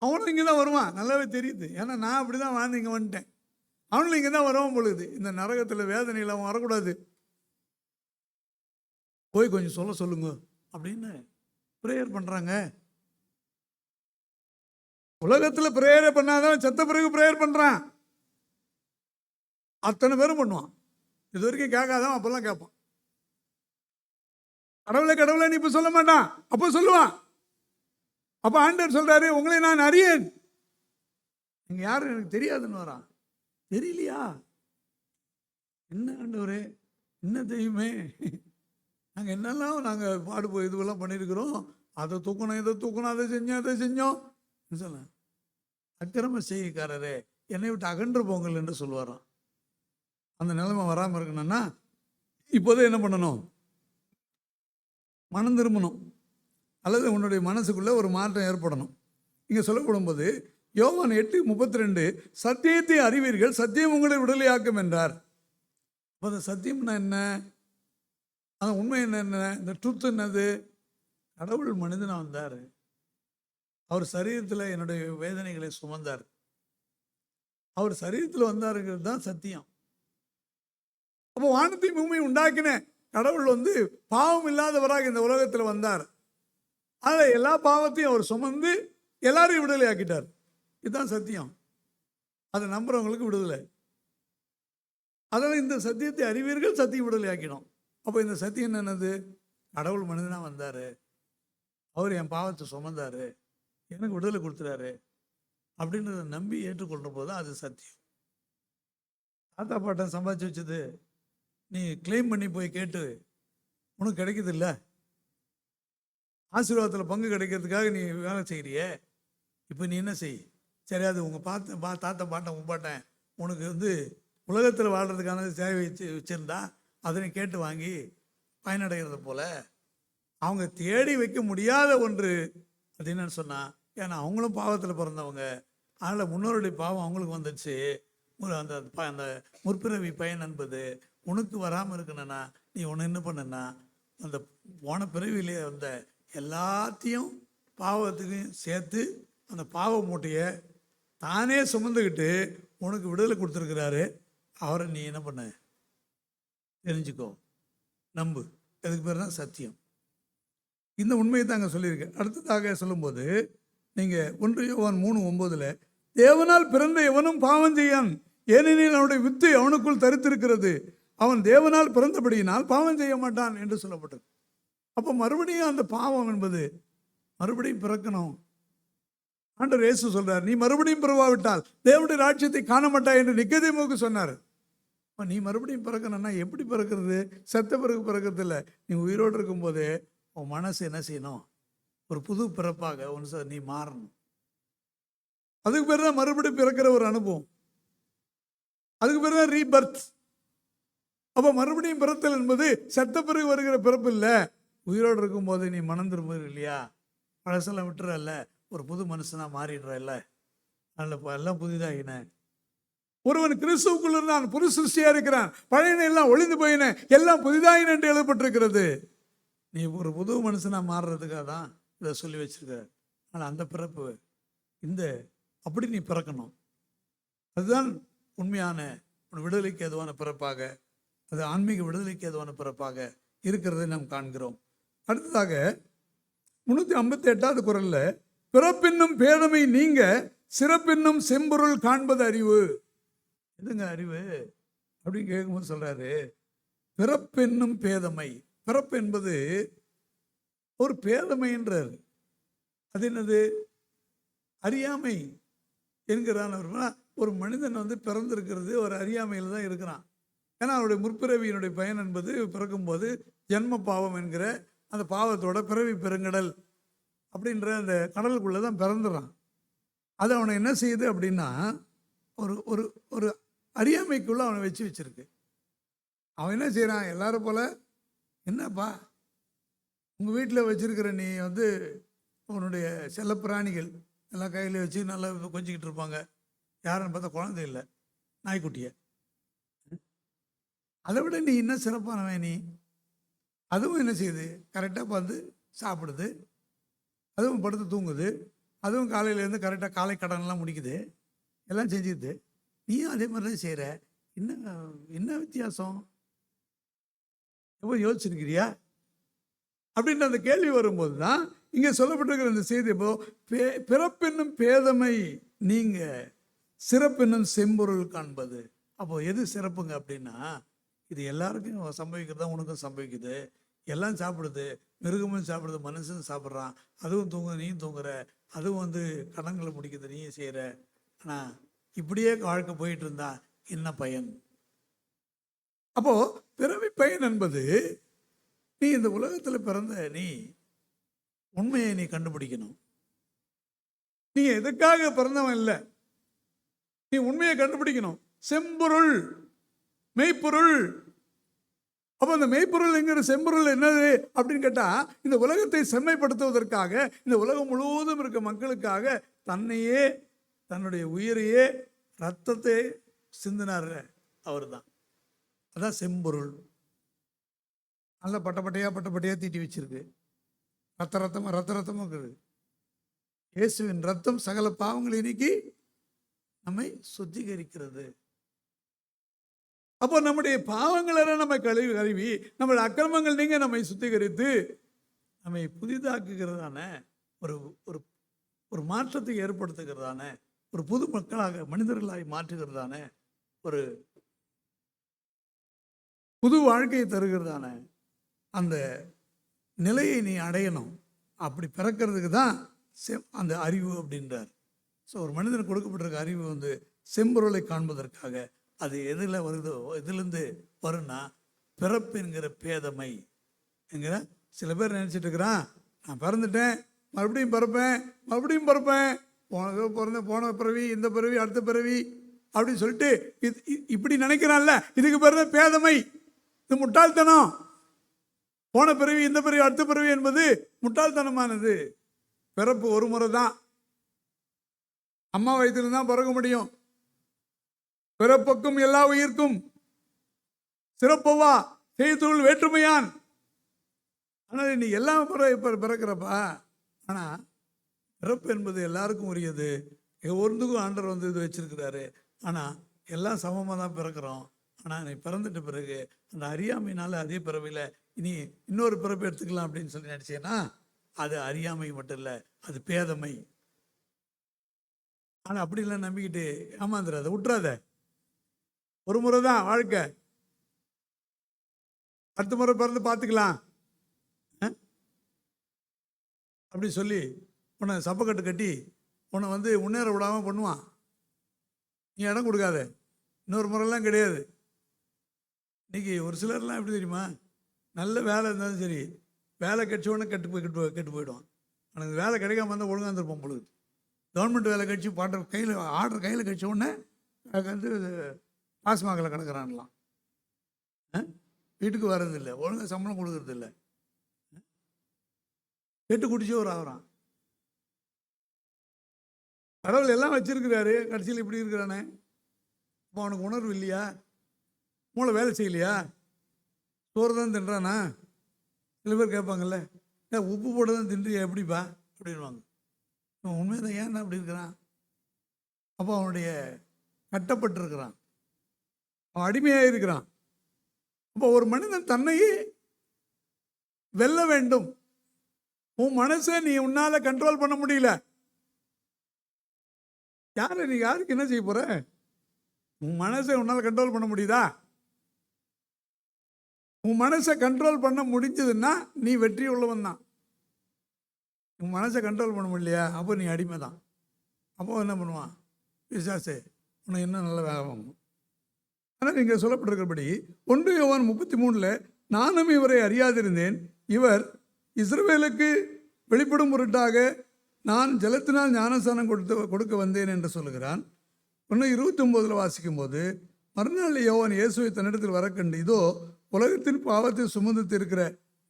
அவனும் இங்கே தான் வருவான், நல்லாவே தெரியுது. ஏன்னா நான் அப்படி தான் வாழ்ந்து இங்கே வந்துட்டேன். அவனும் இங்கே தான் வருவான் பொழுது. இந்த நரகத்தில் வேதனையில் அவன் வரக்கூடாது, போய் கொஞ்சம் சொல்லுங்க அப்படின்னு ப்ரேயர் பண்ணுறாங்க. உலகத்தில் ப்ரேயரை பண்ணாதான் செத்த பிறகு ப்ரேயர் பண்ணுறான். அத்தனை பேரும் பண்ணுவான். இது வரைக்கும் கேட்காதான் அப்பெல்லாம் கேட்பான். கடவுளை நீ இப்போ சொல்ல மாட்டான், அப்போ சொல்லுவான். அப்போ ஆண்டவர் சொல்றாரு, உங்களை நான் அறியேன், நீங்க யாரும் எனக்கு தெரியாதுன்னு வரான். தெரியலையா? என்ன ஆண்டவரே, என்ன தெரியுமே, நாங்கள் என்னெல்லாம் நாங்கள் பாடு இதுவெல்லாம் பண்ணியிருக்கிறோம், அதை தூக்கணும் இதை தூக்கணும், அதை செஞ்சோம் சொல்ல. அக்கிரம செய்கைக்காரரே, என்னை விட்டு அகன்று போங்கள் என்று சொல்லுவாராம். அந்த நிலைமை வராமல் இருக்கணும்னா இப்போதே என்ன பண்ணணும்? மனம் திரும்பணும், அல்லது உன்னுடைய மனசுக்குள்ளே ஒரு மாற்றம் ஏற்படணும். இங்கே சொல்லப்படும் போது யோவான் 8:32 சத்தியத்தை அறிவீர்கள், சத்தியம் உங்களை விடுதலையாக்கும் என்றார். அப்போ அந்த சத்தியம்னா என்ன? அந்த உண்மை என்ன? இந்த ட்ரூத் என்னது? கடவுள் மனிதனாக வந்தார், அவர் சரீரத்தில் என்னுடைய வேதனைகளை சுமந்தார், அவர் சரீரத்தில் வந்தாருங்கிறது தான் சத்தியம். அப்போ வானத்தை பூமி உண்டாக்கின கடவுள் பாவம் இல்லாதவராக இந்த உலகத்தில் வந்தார். அதில் எல்லா பாவத்தையும் அவர் சுமந்து எல்லாரையும் விடுதலை ஆக்கிட்டார். இதுதான் சத்தியம். அதை நம்புறவங்களுக்கு விடுதலை. அதனால் இந்த சத்தியத்தை அறிவீர்கள், சத்தியம் விடுதலை ஆக்கிடும். அப்போ இந்த சத்தியம் என்னது? கடவுள் மனிதனாக வந்தார், அவர் என் பாவத்தை சுமந்தார், எனக்கு விடுதலை கொடுத்துறாரு அப்படின்றத நம்பி ஏற்றுக்கொள்கிற போது தான் அது சத்தியம். தாத்தா பாட்டன் சம்பாதிச்சு வச்சது நீ கிளைம் பண்ணி போய் கேட்டு உனக்கு கிடைக்குது இல்லை, ஆசீர்வாதத்தில் பங்கு கிடைக்கிறதுக்காக நீ வேலை செய்கிறியே, இப்போ நீ என்ன செய்? சரி, அது உங்கள் தாத்தா பாட்டன் முப்பாட்டன் உனக்கு உலகத்தில் வாழ்கிறதுக்கான தேவை வச்சுருந்தா அதனை கேட்டு வாங்கி பயனடைகிறது போல அவங்க தேடி வைக்க முடியாத ஒன்று. அது என்னன்னு சொன்னால், ஏன்னா அவங்களும் பாவத்தில் பிறந்தவங்க, அதனால் முன்னோருடைய பாவம் அவங்களுக்கு வந்துடுச்சு. அந்த அந்த முற்பிறவி பயன் என்பது உனக்கு வராமல் இருக்கணும்னா நீ ஒன்று என்ன பண்ணுன்னா, அந்த போன பிறவிலே வந்த எல்லாத்தையும் பாவத்துக்கும் சேர்த்து அந்த பாவ மூட்டையை தானே சுமந்துக்கிட்டு உனக்கு விடுதலை கொடுத்துருக்கிறாரு. அவரை நீ என்ன பண்ண? தெரிஞ்சுக்கோ, நம்பு. அதுக்கு பேர் தான் சத்தியம். இந்த உண்மையை தாங்க சொல்லியிருக்கேன். அடுத்ததாக சொல்லும்போது நீங்கள் 1 யோவான் 3:9 தேவனால் பிறந்த எவனும் பாவம் செய்யான், ஏனெனில் அவனுடைய வித்து அவனுக்குள் தரித்திருக்கிறது, அவன் தேவனால் பிறந்தபடியினால் பாவம் செய்ய மாட்டான் என்று சொல்லப்பட்டது. அப்போ மறுபடியும் அந்த பாவம் என்பது மறுபடியும் பிறக்கணும். ஆண்டவர் இயேசு சொல்றார், நீ மறுபடியும் பிறவாவிட்டால் தேவனுடைய ராஜ்யத்தை காண மாட்டாய் என்று நிக்கதேமுவுக்கு சொன்னார். நீ மறுபடியும் பிறக்கணும்னா எப்படி பிறக்கிறது? செத்த பிறகு பிறக்கிறது இல்லை, நீ உயிரோடு இருக்கும்போதே உன் மனசு என்ன செய்யணும்? ஒரு புது பிறப்பாக நீ மாறணும். அதுக்கு பேர் தான் மறுபடியும் பிறக்கிற ஒரு அனுபவம், அதுக்கு பேர் தான் ரீபர்த். அப்போ மறுபடியும் பிறத்தல் என்பது செத்த பிறகு வருகிற பிறப்பு இல்லை, உயிரோடு இருக்கும்போது நீ மனம் திரும்ப இல்லையா, பழசெல்லாம் விட்டுறல்ல, ஒரு புது மனுஷனாக மாறிடுறல்ல, நல்ல எல்லாம் புதிதாகின. ஒருவன் கிறிஸ்துவுக்குள் இருந்தான், புது சிருஷ்டியா இருக்கிறான், பழையன எல்லாம் ஒளிந்து போயின, எல்லாம் புதிதாகின என்று எழுதப்பட்டிருக்கிறது. நீ ஒரு புது மனுஷனாக மாறுறதுக்காக தான் இதை சொல்லி வச்சிருக்க. ஆனால் அந்த பிறப்பு அப்படி நீ பிறக்கணும். அதுதான் உண்மையான விடுதலைக்கு ஏதுவான பிறப்பாக, அது ஆன்மீக விடுதலைக்கு ஏதுவான பிறப்பாக இருக்கிறதை நாம் காண்கிறோம். அடுத்ததாக 358வது குறள்ல, பிறப்பென்னும் பேதமை நீங்க சிறப்பென்னும் செம்பொருள் காண்பது அறிவு. எதுங்க அறிவு அப்படின்னு கேட்கும்போது சொல்றாரு, பிறப்பென்னும் பேதமை. பிறப்பு என்பது ஒரு பேதமைன்றார். அது என்னது? அறியாமை என்கிறான். ஒரு மனிதன் பிறந்திருக்கிறது ஒரு அறியாமையில் தான் இருக்கிறான். ஏன்னா அவருடைய முற்பிறவியினுடைய பயன் என்பது பிறக்கும்போது ஜென்ம பாவம் என்கிற அந்த பாவத்தோட பிறவி பெருங்கடல் அப்படின்ற அந்த கடலுக்குள்ளே தான் பிறந்துடுறான். அது அவனை என்ன செய்யுது அப்படின்னா, ஒரு ஒரு ஒரு அறியாமைக்குள்ளே அவனை வச்சிருக்கு. அவன் என்ன செய்கிறான்? எல்லாரும் போல, என்னப்பா உங்கள் வீட்டில் வச்சிருக்கிற நீ உன்னுடைய செல்லப்பிராணிகள் எல்லாம் கையில் வச்சு நல்லா கொஞ்சிக்கிட்டு இருப்பாங்க. யாருன்னு பார்த்தா குழந்தை இல்லை, நாய்க்குட்டியை. அதை விட நீ என்ன சிறப்பானவன் நீ? அதுவும் என்ன செய்யுது? கரெக்டாக பார்த்து சாப்பிடுது, அதுவும் படுத்து தூங்குது, அதுவும் காலையிலேருந்து கரெக்டாக காலை கடன்லாம் முடிக்குது, எல்லாம் செஞ்சுது. நீயும் அதே மாதிரி தான் செய்கிற. என்ன வித்தியாசம்? எப்போ யோசிச்சிருக்கிறியா அப்படின்ற அந்த கேள்வி வரும்போது தான் இங்கே சொல்லப்பட்டிருக்கிற இந்த செய்தி. இப்போ பிறப்பென்னும் பேதமை நீங்க சிறப்பென்னும் செம்பொருள் காண்பது. அப்போ எது சிறப்புங்க அப்படின்னா, இது எல்லாருக்கும் சம்பவிக்கிறதா, உனக்கும் சம்பவிக்குது. எல்லாம் சாப்பிடுது, மிருகமும் சாப்பிடுது, மனுஷனும் சாப்பிட்றான், அதுவும் தூங்குது, நீயும் தூங்குற, அதுவும் கடன்களை முடிக்குது, நீயும் செய்கிற. ஆனால் இப்படியே வாழ்க்கை போயிட்டு இருந்தா என்ன பயன்? அப்போ பிறவி பயன் என்பது, நீ இந்த உலகத்தில் பிறந்த நீ உண்மையை நீ கண்டுபிடிக்கணும். நீ எதுக்காக பிறந்தவன் இல்லை, நீ உண்மையை கண்டுபிடிக்கணும். செம்பொருள், மெய்ப்பொருள். அப்போ அந்த மெய்ப்பொருள் என்கிற செம்பொருள் என்னது அப்படின்னு கேட்டா, இந்த உலகத்தை செம்மைப்படுத்துவதற்காக, இந்த உலகம் முழுவதும் இருக்க மக்களுக்காக தன்னையே, தன்னுடைய உயிரையே, ரத்தத்தை சிந்தினார் அவர் தான். அதான் செம்பொருள். நல்ல பட்டப்பட்டையாக தீட்டி வச்சிருக்கு. ரத்த ரத்தமாக இருக்குது. இயேசுவின் ரத்தம் சகல பாவங்களை நீக்கி நம்மை சுத்திகரிக்கிறது. அப்போ நம்முடைய பாவங்களை நம்ம கழுவி நம்முடைய அக்கிரமங்கள் நீங்க நம்மை சுத்திகரித்து நம்மை புதிதாக்குகிறதான ஒரு ஒரு ஒரு மாற்றத்தை ஏற்படுத்துகிறதான, ஒரு புது மக்களாக மனிதர்களாய் மாற்றுகிறதான, ஒரு புது வாழ்க்கையை தருகிறதான அந்த நிலையை நீ அடையணும். அப்படி பிறக்கிறதுக்கு தான் அந்த அறிவு அப்படின்றார். ஸோ ஒரு மனிதனுக்கு கொடுக்கப்பட்டிருக்க அறிவு செம்பொருளை காண்பதற்காக. அது எதில் வருதோ, எதுலேருந்து வரும்னா, பிறப்பு என்கிற பேதமை என்கிற. சில பேர் நினச்சிட்டு இருக்கிறான், நான் பிறந்துட்டேன், மறுபடியும் பிறப்பேன், போன பிறவி, இந்த பிறவி, அடுத்த பிறவி அப்படின்னு சொல்லிட்டு இப்படி நினைக்கிறான்ல, இதுக்கு பேர் தான் பேதமை. இது முட்டாள்தனம். போன பிறவி, இந்த பிறவி, அடுத்த பிறவி என்பது முட்டாள்தனமானது. பிறப்பு ஒரு முறை தான். அம்மா வயிற்றில் தான் பிறக்க முடியும். பிறப்புக்கும் எல்லா உயிர்க்கும் சிறப்பவா செய்தொழில் வேற்றுமையான். ஆனால் நீ எல்லாம் பிறக்கிறப்பா. ஆனால் பிறப்பு என்பது எல்லாருக்கும் உரியது. ஒருந்துக்கும் ஆண்டவர் இது வச்சிருக்கிறாரு. ஆனால் எல்லாம் சமமாக தான் பிறக்கிறோம். ஆனால் நீ பிறந்துட்ட பிறகு அந்த அறியாமையினால அதே பிறவியில் இனி இன்னொரு பிறப்பு எடுத்துக்கலாம் அப்படின்னு சொல்லி நினச்சேன்னா, அது அறியாமை மட்டும் இல்லை, அது பேதமை. ஆனால் அப்படிலாம் நம்பிக்கிட்டு ஏமாந்துடாத, விட்டுறாத. ஒரு முறை தான் வாழ்க்கை, அடுத்த முறை பிறந்து பார்த்துக்கலாம் அப்படி சொல்லி உன்னை சப்பக்கட்டு கட்டி உன்னை முன்னேற விடாமல் பண்ணுவான். நீ இடம் கொடுக்காத. இன்னொரு முறைலாம் கிடையாது. இன்னைக்கு ஒரு சிலர்லாம் எப்படி தெரியுமா, நல்ல வேலை இருந்தாலும் சரி, வேலை கிடைச்சோடனே கெட்டு போயிடுவான். எனக்கு வேலை கிடைக்காம இருந்தால் ஒழுங்காக இருந்திருப்போம் பொழுது. கவர்மெண்ட் வேலை கழிச்சு ஆர்டர் கையில் கழிச்ச உடனே டாஸ்மாகில் கிடக்கிறான்லாம். வீட்டுக்கு வர்றதில்லை, ஒழுங்காக சம்பளம் கொடுக்கறதில்லை, கெட்டு குடிச்சே ஒரு ஆகிறான். கடவுள் எல்லாம் வச்சிருக்கிறாரு, கடைசியில் இப்படி இருக்கிறானே. இப்போ அவனுக்கு உணர்வு இல்லையா? மூளை வேலை செய்யலையா? சோறு தான் தின்றானா? சில பேர் கேட்பாங்கல்ல, உப்பு போட தான் தின்றியா எப்படிப்பா அப்படின்வாங்க. உண்மைதான், ஏன் அப்படி இருக்கிறான்? அப்போ அவனுடைய கட்டப்பட்டிருக்கிறான், அவன் அடிமையாக இருக்கிறான். அப்போ ஒரு மனிதன் தன்னையே வெல்ல வேண்டும். உன் மனசை நீ உன்னால கண்ட்ரோல் பண்ண முடியல. நீ யாருக்கு என்ன செய்ய போற? உன் மனசை உன்னால கண்ட்ரோல் பண்ண முடியுதா? உன் மனசை கண்ட்ரோல் பண்ண முடிஞ்சதுன்னா நீ வெற்றி உள்ளவன் தான். உன் மனசை கண்ட்ரோல் பண்ண முடியலையா, அப்போ நீ அடிமை தான். அப்போ என்ன பண்ணுவான் பிசாசு? உன்னை இன்னும் நல்ல வேலை வாங்கணும். ஆனால் நீங்கள் சொல்லப்பட்டிருக்கிறபடி 1 யோவான் 33 நானும் இவரை அறியாதிருந்தேன், இவர் இஸ்ரவேலுக்கு வெளிப்படும் பொருட்டாக நான் ஜலத்தினால் ஞானஸ்தானம் கொடுக்க வந்தேன் என்று சொல்லுகிறான். 1:29 வாசிக்கும் போது, மறுநாள் யோவான் இயேசுவை தன்னிடத்தில் வர கண்டு, இதோ உலகத்தின் பாவத்தை சுமந்து தீர்க்கிற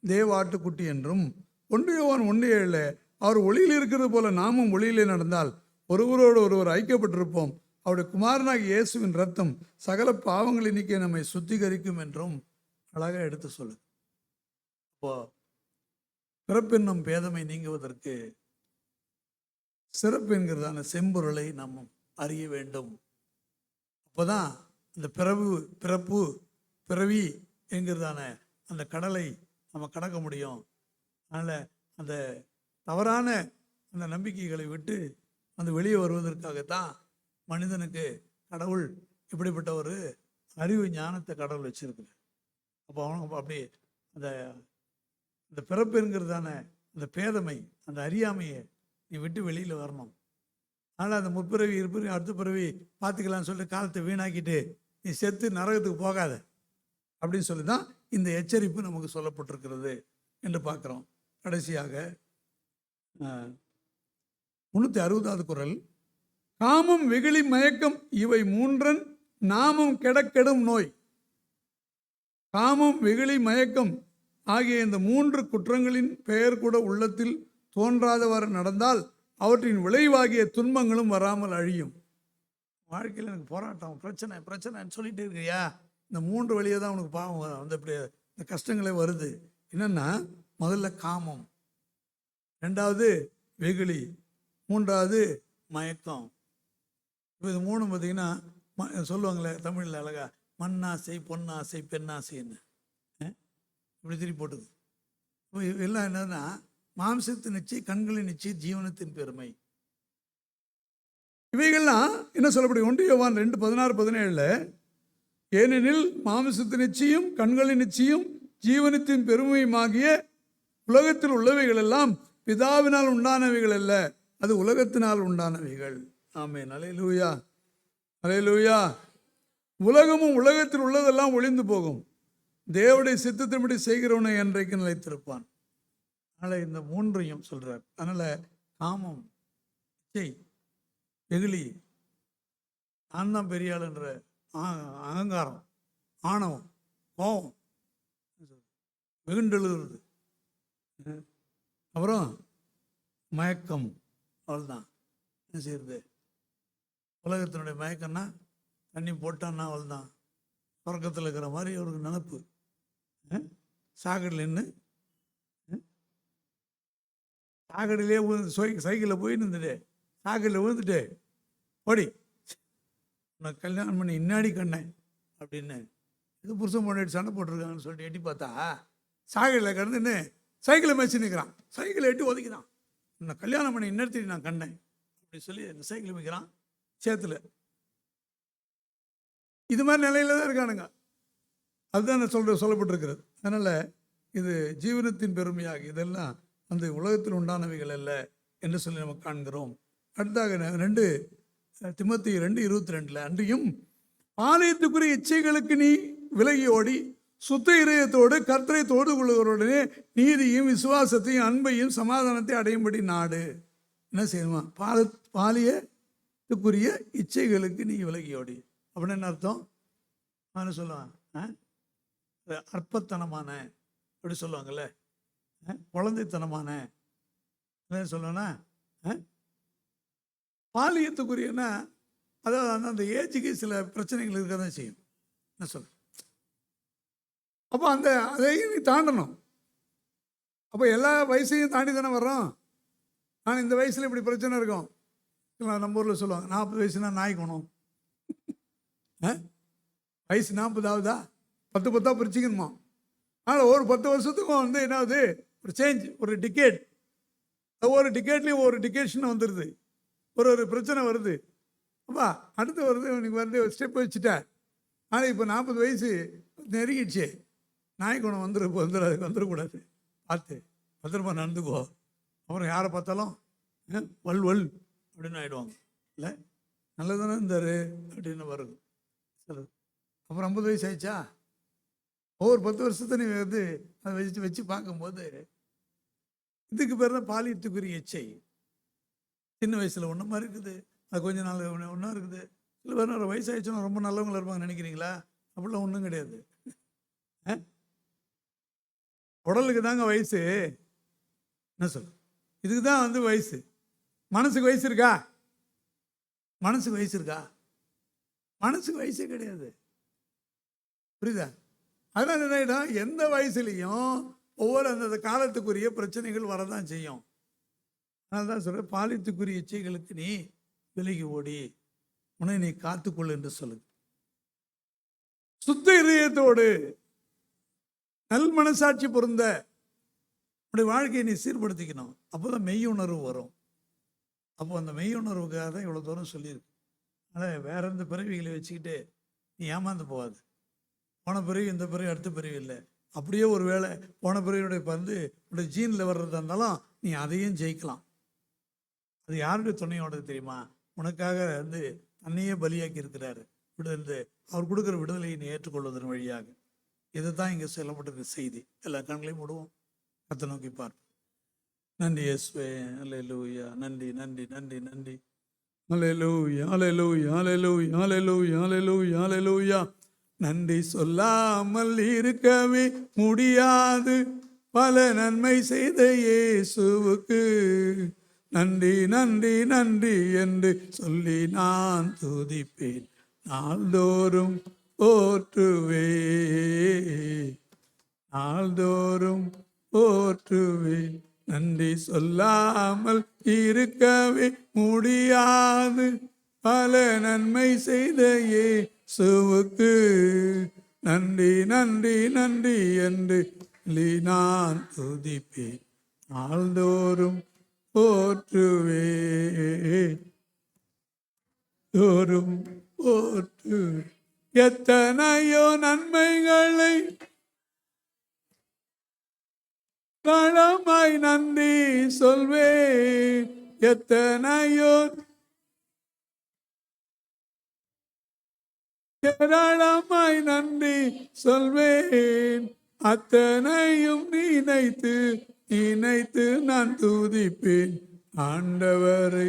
தேவ ஆட்டுக்குட்டி என்றும், 1 யோவான் 1:7 அவர் ஒளியில் இருக்கிறது போல நாமும் ஒளியிலே நடந்தால் ஒருவரோடு ஒருவர் ஐக்கியப்பட்டிருப்போம், அவருடைய குமாரனாகிய இயேசுவின் ரத்தம் சகல பாவங்களை நீக்கி நம்மை சுத்திகரிக்கும் என்றும் அழகாக எடுத்து சொல்லு. அப்போ பிறப்பென்னும் பேதமை நீங்குவதற்கு சிறப்பு என்கிறதான செம்பொருளை நாம் அறிய வேண்டும். அப்போதான் அந்த பிறப்பு பிறவி என்கிறதான அந்த கடலை நம்ம கடக்க முடியும். அதனால் அந்த தவறான அந்த நம்பிக்கைகளை விட்டு அந்த வெளியே வருவதற்காகத்தான் மனிதனுக்கு கடவுள் இப்படிப்பட்ட ஒரு அறிவு ஞானத்தை கடவுள் வச்சிருக்கு. அப்போ அவனுக்கு அப்படி அந்த பிறப்புங்கிறதான அந்த பேதமை, அந்த அறியாமையை நீ விட்டு வெளியில் வரணும். அதனால் அந்த முற்பிறவி இருப்பிறவி அடுத்த பிறவி பார்த்துக்கலான்னு சொல்லிட்டு காலத்தை வீணாக்கிட்டு நீ செத்து நரகத்துக்கு போகாத அப்படின்னு சொல்லி தான் இந்த எச்சரிப்பு நமக்கு சொல்லப்பட்டிருக்கிறது என்று பார்க்குறோம். கடைசியாக 360வது குறள், காமம் வெகுளி மயக்கம் இவை மூன்றன் நாமும் கெடக்கெடும் நோய். காமம் வெகுளி மயக்கம் ஆகிய இந்த 3 குற்றங்களின் பெயர் கூட உள்ளத்தில் தோன்றாதவாறு நடந்தால் அவற்றின் விளைவாகிய துன்பங்களும் வராமல் அழியும். வாழ்க்கையில் எனக்கு போராட்டம் பிரச்சனைன்னு சொல்லிட்டு இருக்கியா, இந்த 3 வழியே தான் உனக்கு பாவம் வந்து இப்படி இந்த கஷ்டங்களே வருது. என்னன்னா, முதல்ல காமம், 2வது வெகுளி, 3வது மயக்கம். இப்போ இது 3 பார்த்தீங்கன்னா சொல்லுவாங்களே தமிழில் அழகா, மண்ணாசை பொன்னாசை பெண்ணாசைன்னு இப்படி திருப்பி போட்டுது. இப்போ எல்லாம் என்னன்னா, மாம்சத்தின் நிச்சய, கண்களின் நிச்சய, ஜீவனத்தின் பெருமை. இவைகள்லாம் என்ன சொல்லப்படுது? 1 யோவான் 2:16-17 ஏனெனில் மாம்சத்தின் நிச்சயம், கண்களின் நிச்சயம், ஜீவனத்தின் பெருமையுமாகிய உலகத்தில் உள்ளவைகள் எல்லாம் பிதாவினால் உண்டானவைகள் அல்ல, அது உலகத்தினால் உண்டானவைகள். ஆமென். அல்லேலூயா, அல்லேலூயா. உலகமும் உலகத்தில் உள்ளதெல்லாம் ஒளிந்து போகும், தேவனுடைய சித்தத்தின்படி செய்கிறவனை என்றைக்கு நிலைத்திருப்பான். அதனால் இந்த 3ஐயும் சொல்றார். அதனால் காமம், இச்சை, வெகுளி, நான் தான் பெரிய ஆளுன்ற அகங்காரம், ஆணவம், கோபம், வெகுண்டெழுகிறது, அப்புறம் மயக்கம். அவ்வளோதான். என்ன செய்யறது? உலகத்தினுடைய மயக்கம்னா தண்ணி போட்டான்னா அவ்வளோதான், சொர்க்கத்தில் இருக்கிற மாதிரி ஒரு நினப்பு. சாக்கடையில் நின்று சாக்கடையிலே சைக்கிளில் போய் நின்றுட்டு சாக்கடையில் விழுந்துட்டு ஓடி நான் கல்யாணம் பண்ணி இன்னாடி கண்ணேன் அப்படின்னு இது புருஷன் பொண்டாட்டி சண்டை போட்டிருக்காங்கன்னு சொல்லிட்டு எட்டி பார்த்தா சாக்கடையில் கிடந்துன்னு சைக்கிளை மேய்ச்சி நிற்கிறான். சைக்கிளை எட்டி ஒதுக்கிறான். நான் கல்யாணம் பண்ணி இன்னொருத்தி நான் கண்டேன் அப்படின்னு சொல்லி அந்த சைக்கிளை வைக்கிறான் சேத்துல. இது மாதிரி நிலையில தான் இருக்கானுங்க. அதுதான் சொல்லப்பட்டிருக்கிறது. அதனால் இது ஜீவனத்தின் பெருமையாக இதெல்லாம் அந்த உலகத்தில் உண்டானவைகள் அல்ல என்று சொல்லி நம்ம காண்கிறோம். அடுத்தாக 2 திமோத்தி 2:22 அன்றியும் ஆலயத்துக்குரிய இச்சைகளுக்கு நீ விலகி ஓடி சுத்த இதயத்தோடு கர்த்தரை தொழுது கொள்ளுகிறவருடனே நீதியும் விசுவாசத்தையும் அன்பையும் சமாதானத்தை அடையும்படி நாடு. என்ன செய்யணுமா? பாலியத்துக்குரிய இச்சைகளுக்கு நீ விலகி ஓடி. அப்படின்னு என்ன அர்த்தம்? நான் சொல்லுவான் அற்பத்தனமான அப்படி சொல்லுவாங்கல்ல, குழந்தைத்தனமான சொல்லுவேன்னா பாலியத்துக்குரியன்னா அதாவது அந்த ஏஜுக்கு சில பிரச்சனைகள் இருக்க தான் செய்யும். என்ன சொல்ல? அப்போ அதையும் நீ தாண்டணும். அப்போ எல்லா வயசையும் தாண்டி தானே வர்றோம். நான் இந்த வயசில் இப்படி பிரச்சனை இருக்கும். நம்ம ஊரில் சொல்லுவாங்க 40 வயசுனா நாய் குணம். வயசு 40 ஆகுதா 10 பிரிச்சுக்கணுமா? ஆனால் ஒரு 10 வருஷத்துக்கும் வந்து என்னாவது ஒரு சேஞ்ச், ஒரு டிகேட், ஒவ்வொரு டிகேட்லேயும் ஒவ்வொரு டிகேஷன் வந்துடுது, ஒரு பிரச்சனை வருது. அப்பா அடுத்து வருது, உனக்கு வந்து ஒரு ஸ்டெப் வச்சுட்டேன். ஆனால் இப்போ 40 வயசு நெருங்கிடுச்சு, நாய் குணம் அதுக்கு வந்துடக்கூடாது, பார்த்து பத்திரமா நடந்துக்கோ. அப்புறம் யாரை பார்த்தாலும் வல் அப்படின்னு ஆகிடுவாங்க. இல்லை நல்லதானே இருந்தார் அப்படின்னு வருது சிலது. அப்புறம் 50 வயசு ஆயிடுச்சா, ஒவ்வொரு 10 வருஷத்தை நீ வந்து அதை வச்சு பார்க்கும்போது இதுக்கு பேர் தான் பாலியத்துக்குரிய இச்சை. சின்ன வயசில் ஒன்று மாதிரி இருக்குது, அது கொஞ்ச நாள் ஒன்றா இருக்குது. இல்லை வேறு ஒரு வயசு ஆயிடுச்சுன்னா ரொம்ப நல்லவங்களா இருப்பாங்க நினைக்கிறீங்களா? அப்படிலாம் ஒன்றும் கிடையாது. உடலுக்கு தாங்க வயசு, என்ன சொல், இதுக்கு தான் வந்து வயசு. மனசுக்கு வயசு இருக்கா? மனசுக்கு வயசு இருக்கா? மனசுக்கு வயசே கிடையாது. புரியுதா? அதனால் என்ன ஆகிடும், எந்த வயசுலையும் ஒவ்வொரு அந்த காலத்துக்குரிய பிரச்சனைகள் வரதான் செய்யும். அதனால தான் சொல்ற, பாலியத்துக்குரிய இச்சைகளுக்கு நீ விலகி ஓடி உன்னை நீ காத்துக்கொள் என்று சொல்லுது. சுத்த இதயத்தோடு நல் மனசாட்சி பொருந்த உன்னுடைய வாழ்க்கையை நீ சீர்படுத்திக்கணும். அப்போதான் மெய்யுணர்வு வரும். அப்போ அந்த மெய்யுணர்வுக்காக தான் இவ்வளோ தூரம் சொல்லியிருக்கு. ஆனால் வேற எந்த பிறவிகளை வச்சுக்கிட்டு நீ ஏமாந்து போகாது. போன பிறவி இந்த பிறவி அடுத்த பிறவி இல்லை. அப்படியே ஒரு வேளை போன பிறவியுடைய வந்து உடைய ஜீனில் வர்றதா இருந்தாலும் நீ அதையும் ஜெயிக்கலாம். அது யாருடைய துணையோட தெரியுமா? உனக்காக வந்து தன்னையே பலியாக்கி இருக்கிறாரு. விடுதலை, அவர் கொடுக்குற விடுதலையை நீ ஏற்றுக்கொள்வதன் வழியாக. இதுதான் இங்கே சொல்லப்பட்டிருக்க செய்தி. எல்லா கண்களையும் விடுவோம், கத்தை நோக்கி பார்ப்போம். நன்றி இயேசுவே, அல்லேலூயா. நன்றி நன்றி நன்றி நன்றி. அல்லேலூயா அல்லேலூயா அல்லேலூயா அல்லேலூயா அல்லேலூயா அல்லேலூயா. நன்றி சொல்லாமல் இருக்கவே முடியாது, பல நன்மை செய்த இயேசுவுக்கு நன்றி நன்றி நன்றி என்று சொல்லி நான் துதிப்பேன், நாள்தோறும் போற்றுவே, நாள்தோறும் போற்றுவேன். நன்றி சொல்லாமல் இருக்கவே முடியாது, பல நன்மை செய்த இயேசுவுக்கு நன்றி நன்றி நன்றி என்று நான் துதிப்பேன், நாள்தோறும் போற்றுவே, தோறும் போற்று. எத்தனையோ நன்மைகளை களமாய் நன்றி சொல்வேன், எத்தனையோ ஏராளமாய் நன்றி சொல்வேன், அத்தனையும் நினைத்து நினைத்து நான் துதிப்பேன், ஆண்டவரை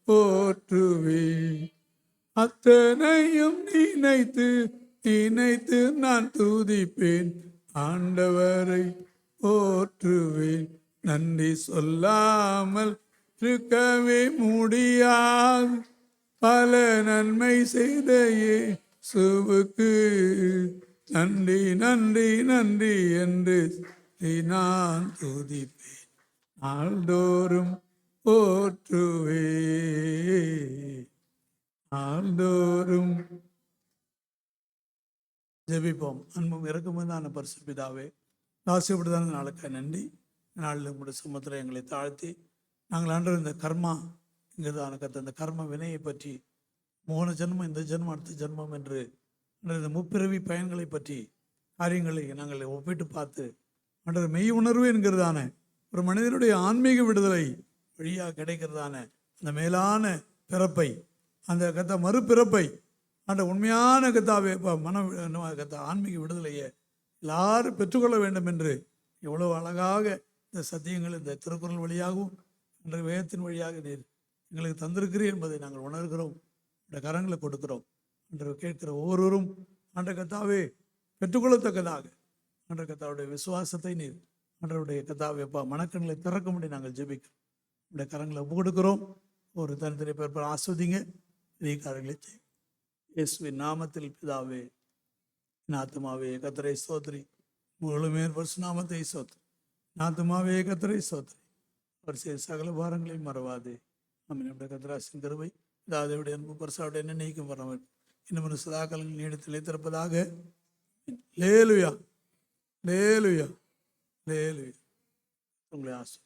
போற்றுவேன், அத்தனையும் நினைத்து நினைத்து நான் துதிப்பேன், ஆண்டவரை போற்றுவேன். நன்றி சொல்லாமல் இருக்கவே முடியாது, பல நன்மை செய்த இயேசுவுக்கு நன்றி நன்றி நன்றி என்று நான் துதிப்பேன், நாள்தோறும் போற்றுவே, நாள்தோறும். ஜெபிப்போம். அன்பும் இறக்கும்போது பரிசுத்த பிதாவே, ஆசைப்படுதான நாளுக்காக நன்றி. நாளில் உங்களுடைய சமூகத்தில் எங்களை தாழ்த்தி நாங்கள் ஆண்டவர் இந்த கர்மா இங்கிறதான கற்று அந்த கர்ம வினையை பற்றி, மோன ஜென்மம் இந்த ஜென்மம் அடுத்த ஜென்மம் என்று இந்த முப்பிறவி பயன்களை பற்றி காரியங்களை நாங்கள் ஒப்பிட்டு பார்த்து ஆண்டவர் மெய் உணர்வு என்கிறதான ஒரு மனிதனுடைய ஆன்மீக விடுதலை வழியாக கிடைக்கிறதான அந்த மேலான பிறப்பை, அந்த கத்த மறுபிறப்பை, அந்த உண்மையான கத்தாவே மன கத்தா ஆன்மீக விடுதலையை எல்லாரும் பெற்றுக்கொள்ள வேண்டும் என்று எவ்வளோ அழகாக இந்த சத்தியங்கள் இந்த திருக்குறள் வழியாகவும் அன்றைய வேதத்தின் வழியாக நீர் எங்களுக்கு தந்திருக்கிறீர் என்பதை நாங்கள் உணர்கிறோம். இந்த கரங்களை கொடுக்கிறோம். அன்று கேட்கிற ஒவ்வொருவரும் அன்ற கத்தாவே பெற்றுக்கொள்ளத்தக்கதாக அன்ற கத்தாவுடைய விசுவாசத்தை நீர் அன்றருடைய கத்தாவே மனக்கண்களை திறக்கும்படி நாங்கள் ஜெபிக்கிறோம். இந்த கரங்களை கொடுக்கிறோம். ஒரு தனித்தனி பேர் ஆஸ்வதிங்க, பெரிய காரியங்களை செய்யும். இயேசுவின் நாமத்தில் பிதாவே. நாத்துமாவே கத்தரை ஸ்தோத்திரி, முழுமே பரிசுநாமத்தை ஸ்தோத்திரி. நாத்துமாவே கத்தரை ஸ்தோத்திரி, பரிசு சகல பாரங்களையும் மறவாதே. நம்முடைய கத்தராசின் கருவை தாதேவுடைய அன்பு பரிசாவுடைய நிர்ணயிக்கும் வரவேற்பு இன்னும் சதாக்காலங்கள் நீடத்தில் திறப்பதாக. லேலுயா. லேலுயா லேலுயா. உங்களை ஆசை